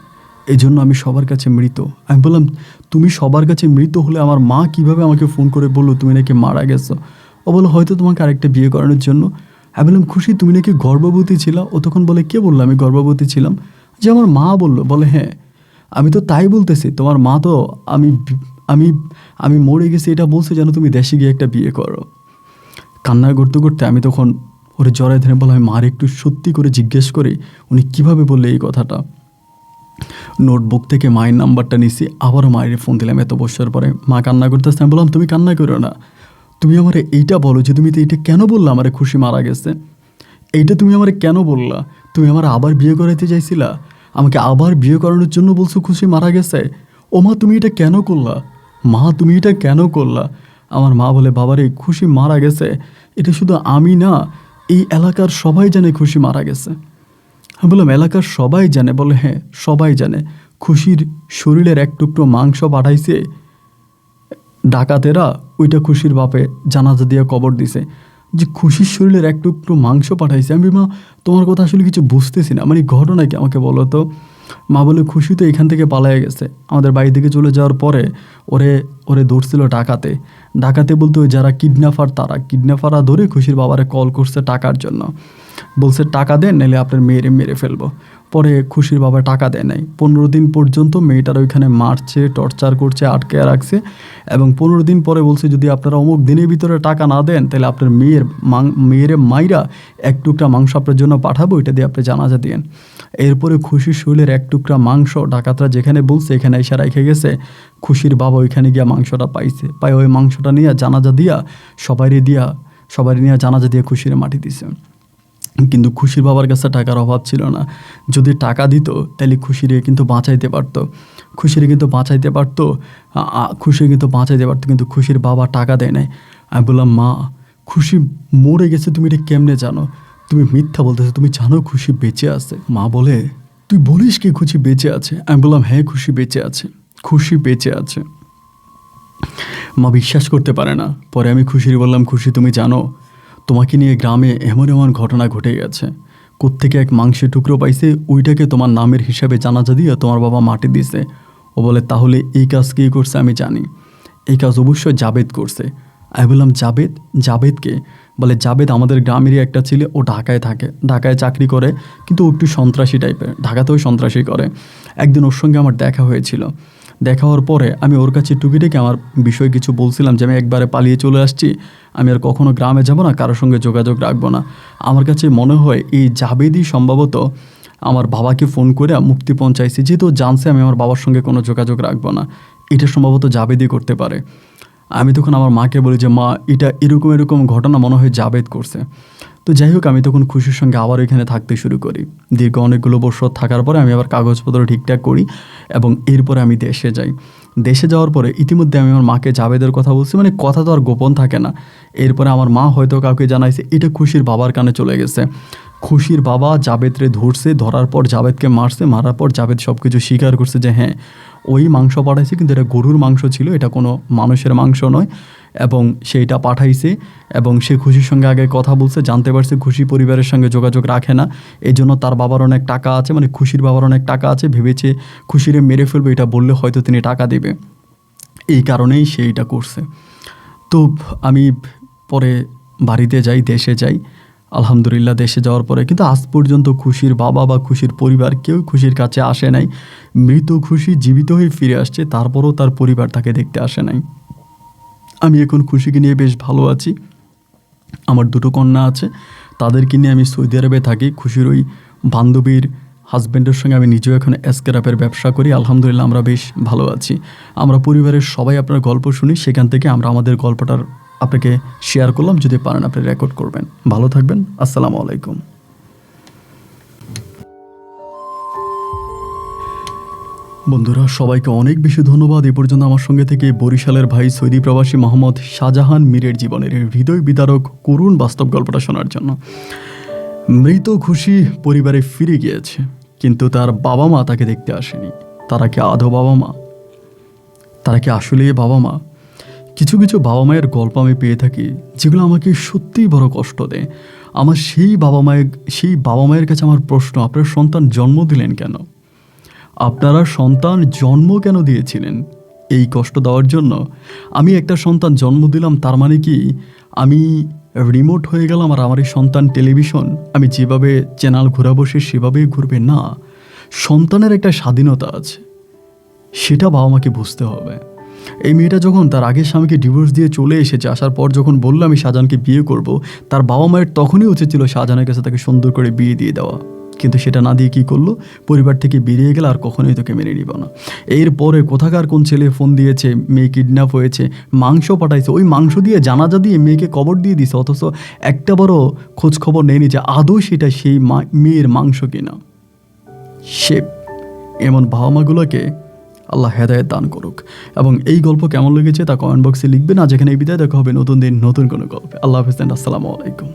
S1: এই জন্য আমি সবার কাছে মৃত। আমি বললাম তুমি সবার কাছে মৃত হলে আমার মা কিভাবে আমাকে ফোন করে বললো তুমি নাকি মারা গেছো? ও বললো হয়তো তোমাকে আরেকটা বিয়ে করানোর জন্য। আমি বললাম খুশি তুমি নাকি গর্ভবতী ছিল? ও তখন বলে কে বললো আমি গর্ভবতী ছিলাম? যে আমার মা বললো। বলে হ্যাঁ, আমি তো তাই বলতেছি, তোমার মা তো আমি আমি আমি মরে গেছি এটা বলছে যেন তুমি দেশে গিয়ে একটা বিয়ে করো। কান্না করতে করতে আমি তখন ওরে জড়াই ধরে বললাম মার একটু সত্যি করে জিজ্ঞেস করে উনি কিভাবে বললে এই কথাটা। নোটবুক থেকে মায়ের নাম্বারটা নিছি, আবারও মায়ের ফোন দিলাম এত বছর পরে। মা কান্না করতেছে। আমি বললাম তুমি কান্না করো না, তুমি আমার এইটা বলো যে তুমি তো এইটা কেন বললা আমার খুশি মারা গেছে? এইটা তুমি আমার কেন বললা? তুমি আমার আবার বিয়ে করাইতে চাইছিলা, আমাকে আবার বিয়ে করানোর জন্য বলছো খুশি মারা গেছে? ও মা তুমি এটা কেন করলা? মা তুমি এটা কেন করলা? আমার মা বলে বাবারে খুশি মারা গেছে এটা শুধু আমি না, এই এলাকার সবাই জানে খুশি মারা গেছে। আমি বললাম এলাকার সবাই জানে? বলে হ্যাঁ সবাই জানে। খুশির শরীরের এক টুকরো মাংস পাঠাইছে ডাকাতেরা, ওইটা খুশির বাপে জানাজা দিয়ে কবর দিছে। যে খুশির শরীরের এক টুকরো মাংস পাঠাইছে। আমি মা তোমার কথা আসলে কিছু বুঝতেছি না, মানে ঘটনা কি আমাকে বলো তো। মা বলে খুশি তো এখান থেকে পালায়ে গেছে, আমাদের বাড়ি থেকে চলে যাওয়ার পরে ওরে ওরে ধরছিল ডাকাতে। ডাকাতে বলতে ওই যারা কিডন্যাপার, তারা কিডন্যাপাররা ধরে খুশির বাবারে কল করছে টাকার জন্য। বলছে টাকা দেন নাহলে আপনার মেয়েরে মেরে ফেলবো। পরে খুশির বাবা টাকা দেয় নাই। 15 দিন পর্যন্ত মেয়েটার ওইখানে মারছে, টর্চার করছে, আটকে রাখছে। এবং 15 দিন পরে বলছে যদি আপনারা অমুক দিনের ভিতরে টাকা না দেন তাহলে আপনার মেয়েরে মাইরা এক টুকরা মাংস আপনার জন্য পাঠাবো, এটা দিয়ে আপনি জানাজা দিয়েন। এরপরে খুশির শরীরের এক টুকরা মাংস ডাকাতরা যেখানে বলছে এখানে এসে রেখে গেছে। খুশির বাবা ওইখানে গিয়া মাংসটা পাইছে, পাই ওই মাংসটা নিয়ে জানাজা দিয়া সবারই নিয়ে জানাজা দিয়ে খুশির মাটি দিছে। কিন্তু খুশির বাবার কাছে টাকার অভাব ছিল না। যদি টাকা দিত তাহলে খুশিরে কিন্তু বাঁচাইতে পারতো, খুশিরে কিন্তু বাঁচাইতে পারতো, খুশিরে কিন্তু বাঁচাইতে পারতো। কিন্তু খুশির বাবা টাকা দেয় নাই। আমি বললাম মা খুশি মরে গেছে তুমি এটা কেমনে জানো? তুমি মিথ্যা বলতেছো, তুমি জানো খুশি বেঁচে আছে। মা বলে তুই বলিস কি খুশি বেঁচে আছে? আমি বললাম হ্যাঁ খুশি বেঁচে আছে, খুশি বেঁচে আছে। মা বিশ্বাস করতে পারে না। পরে আমি খুশির বললাম খুশি তুমি জানো তোমাকে নিয়ে গ্রামে এমন এমন ঘটনা ঘটে গেছে। কোত্থেকে এক মাংসের টুকরো পাইছে, ওইটাকে তোমার নামের হিসাবে জানাজা দিয়ে তোমার বাবা মাটি দিছে। ও বলে তাহলে এই কাজ কে করছে? আমি জানি এই কাজ অবশ্যই জাবেদ করছে। আমি বললাম জাবেদ? জাবেদকে? বলে জাবেদ আমাদের গ্রামেরই একটা ছেলে, ও ঢাকায় থাকে, ঢাকায় চাকরি করে, কিন্তু ও একটু সন্ত্রাসী টাইপের, ঢাকাতেও সন্ত্রাসী করে। একদিন ওর সঙ্গে আমার দেখা হয়েছিল। দেখা হওয়ার পরে আমি ওর কাছে টুকিটাকি আমার বিষয়ে কিছু বলছিলাম যে আমি একবারে পালিয়ে চলে আসছি, আমি আর কখনো গ্রামে যাব না, কারোর সঙ্গে যোগাযোগ রাখবো না। আমার কাছে মনে হয় এই জাবেদই সম্ভবত আমার বাবাকে ফোন করে মুক্তিপণ চাইছে, যেহেতু জানছে আমি আমার বাবার সঙ্গে কোনো যোগাযোগ রাখবো না। এটা সম্ভবত জাবেদই করতে পারে। আমি তখন আমার মাকে বলি যে মা, এটা এরকম এরকম ঘটনা মনে হয় জাবেদ করছে। তো যাই হোক, আমি তখন খুশির সঙ্গে আবার এখানে থাকতে শুরু করি। দীর্ঘ অনেকগুলো বছর থাকার পরে আমি আবার কাগজপত্র ঠিকঠাক করি এবং এরপরে আমি দেশে যাই। দেশে যাওয়ার পরে ইতিমধ্যে আমি আমার মাকে জাবেদের কথা বলছি, মানে কথা তো আর গোপন থাকে না। এরপরে আমার মা হয়তো কাউকে জানাইছে, এটা খুশির বাবার কানে চলে গেছে। খুশির বাবা জাবেদরে ধরছে, ধরার পর জাবেদকে মারছে, মারার পর জাবেদ সব কিছু স্বীকার করছে যে হ্যাঁ ওই মাংস পাঠাইছে, কিন্তু এটা গরুর মাংস ছিল, এটা কোনো মানুষের মাংস নয়। এবং সেইটা পাঠাইছে এবং সে খুশির সঙ্গে আগে কথা বলছে, জানতে পারছে খুশি পরিবারের সঙ্গে যোগাযোগ রাখে না, এই জন্য তার বাবার অনেক টাকা আছে, মানে খুশির বাবার অনেক টাকা আছে, ভেবেছে খুশিরে মেরে ফেলবে, এটা বললে হয়তো তিনি টাকা দেবে, এই কারণেই সে এটা করছে। তো আমি পরে বাড়িতে যাই, দেশে যাই। আলহামদুলিল্লাহ দেশে যাওয়ার পরে কিন্তু আজ পর্যন্ত খুশির বাবা বা খুশির পরিবার কেউ খুশির কাছে আসে নাই। মৃত খুশি জীবিত হয়ে ফিরে আসছে, তারপরও তার পরিবার তাকে দেখতে আসে নাই। আমি এখন খুশিকে নিয়ে বেশ ভালো আছি। আমার দুটো কন্যা আছে, তাদেরকে নিয়ে আমি সৌদি আরবে থাকি। খুশির ওই বান্ধবীর হাজব্যান্ডের সঙ্গে আমি নিজেও এখন স্ক্র্যাপের ব্যবসা করি। আলহামদুলিল্লাহ আমরা বেশ ভালো আছি। আমরা পরিবারের সবাই আপনার গল্প শুনি, সেখান থেকে আমরা আমাদের গল্পটার আপনাকে শেয়ার করলাম। যদি পারেন আপনি রেকর্ড করবেন। ভালো থাকবেন। আসসালামু আলাইকুম। বন্ধুরা, সবাইকে অনেক বেশি ধন্যবাদ এ পর্যন্ত আমার সঙ্গে থেকে বরিশালের ভাই সৌদি প্রবাসী মোহাম্মদ শাহজাহান মীরের জীবনের হৃদয় বিদারক করুণ বাস্তব গল্পটা শোনার জন্য। মৃত খুশি পরিবারে ফিরে গিয়েছে, কিন্তু তার বাবা মা তাকে দেখতে আসেনি। তারা কি আদৌ বাবা মা? তারা কি আসলেই বাবা মা? কিছু কিছু বাবা মায়ের গল্প আমি পেয়ে থাকি যেগুলো আমাকে সত্যিই বড় কষ্ট দেয়। আমার সেই বাবা মায়ের কাছে আমার প্রশ্ন, আপনার সন্তান জন্ম দিলেন কেন? আপনারা সন্তান জন্ম কেন দিয়েছিলেন? এই কষ্ট দেওয়ার জন্য? আমি একটা সন্তান জন্ম দিলাম, তার মানে কি আমি রিমোট হয়ে গেলাম আর আমার এই সন্তান টেলিভিশন? আমি যেভাবে চ্যানেল ঘোরাবো সে সেভাবেই ঘুরবে? না, সন্তানের একটা স্বাধীনতা আছে, সেটা বাবা মাকে বুঝতে হবে। এই মেয়েটা যখন তার আগের স্বামীকে ডিভোর্স দিয়ে চলে এসেছে, আসার পর যখন বললো আমি শাহজাহানকে বিয়ে করব, তার বাবা মায়ের তখনই উচিত ছিল শাহজাহানের কাছে তাকে সুন্দর করে বিয়ে দিয়ে দেওয়া। কিন্তু সেটা না দিয়ে কী করলো, পরিবার থেকে বেরিয়ে গেল, আর কখনোই তোকে মেনে নিব না। এরপরে কোথাকার কোন ছেলে ফোন দিয়েছে, মেয়ে কিডন্যাপ হয়েছে, মাংস পাঠাইছে, ওই মাংস দিয়ে জানাজা দিয়ে মেয়েকে কবর দিয়ে দিছে, অথচ একটা বড় খোঁজ খবর নেয়নি যে আদৌ সেটা সেই মেয়ের মাংস কিনা। সে এমন বাবা মাগুলোকে আল্লাহ হেদায়েত দান করুক। এবং এই গল্প কেমন লেগেছে তা কমেন্ট বক্সে লিখবেন। আর যেখানে এই বিদায় দেখা হবে নতুন দিন নতুন কোনো গল্পে। আল্লাহ হাফেজ, আসসালামু আলাইকুম।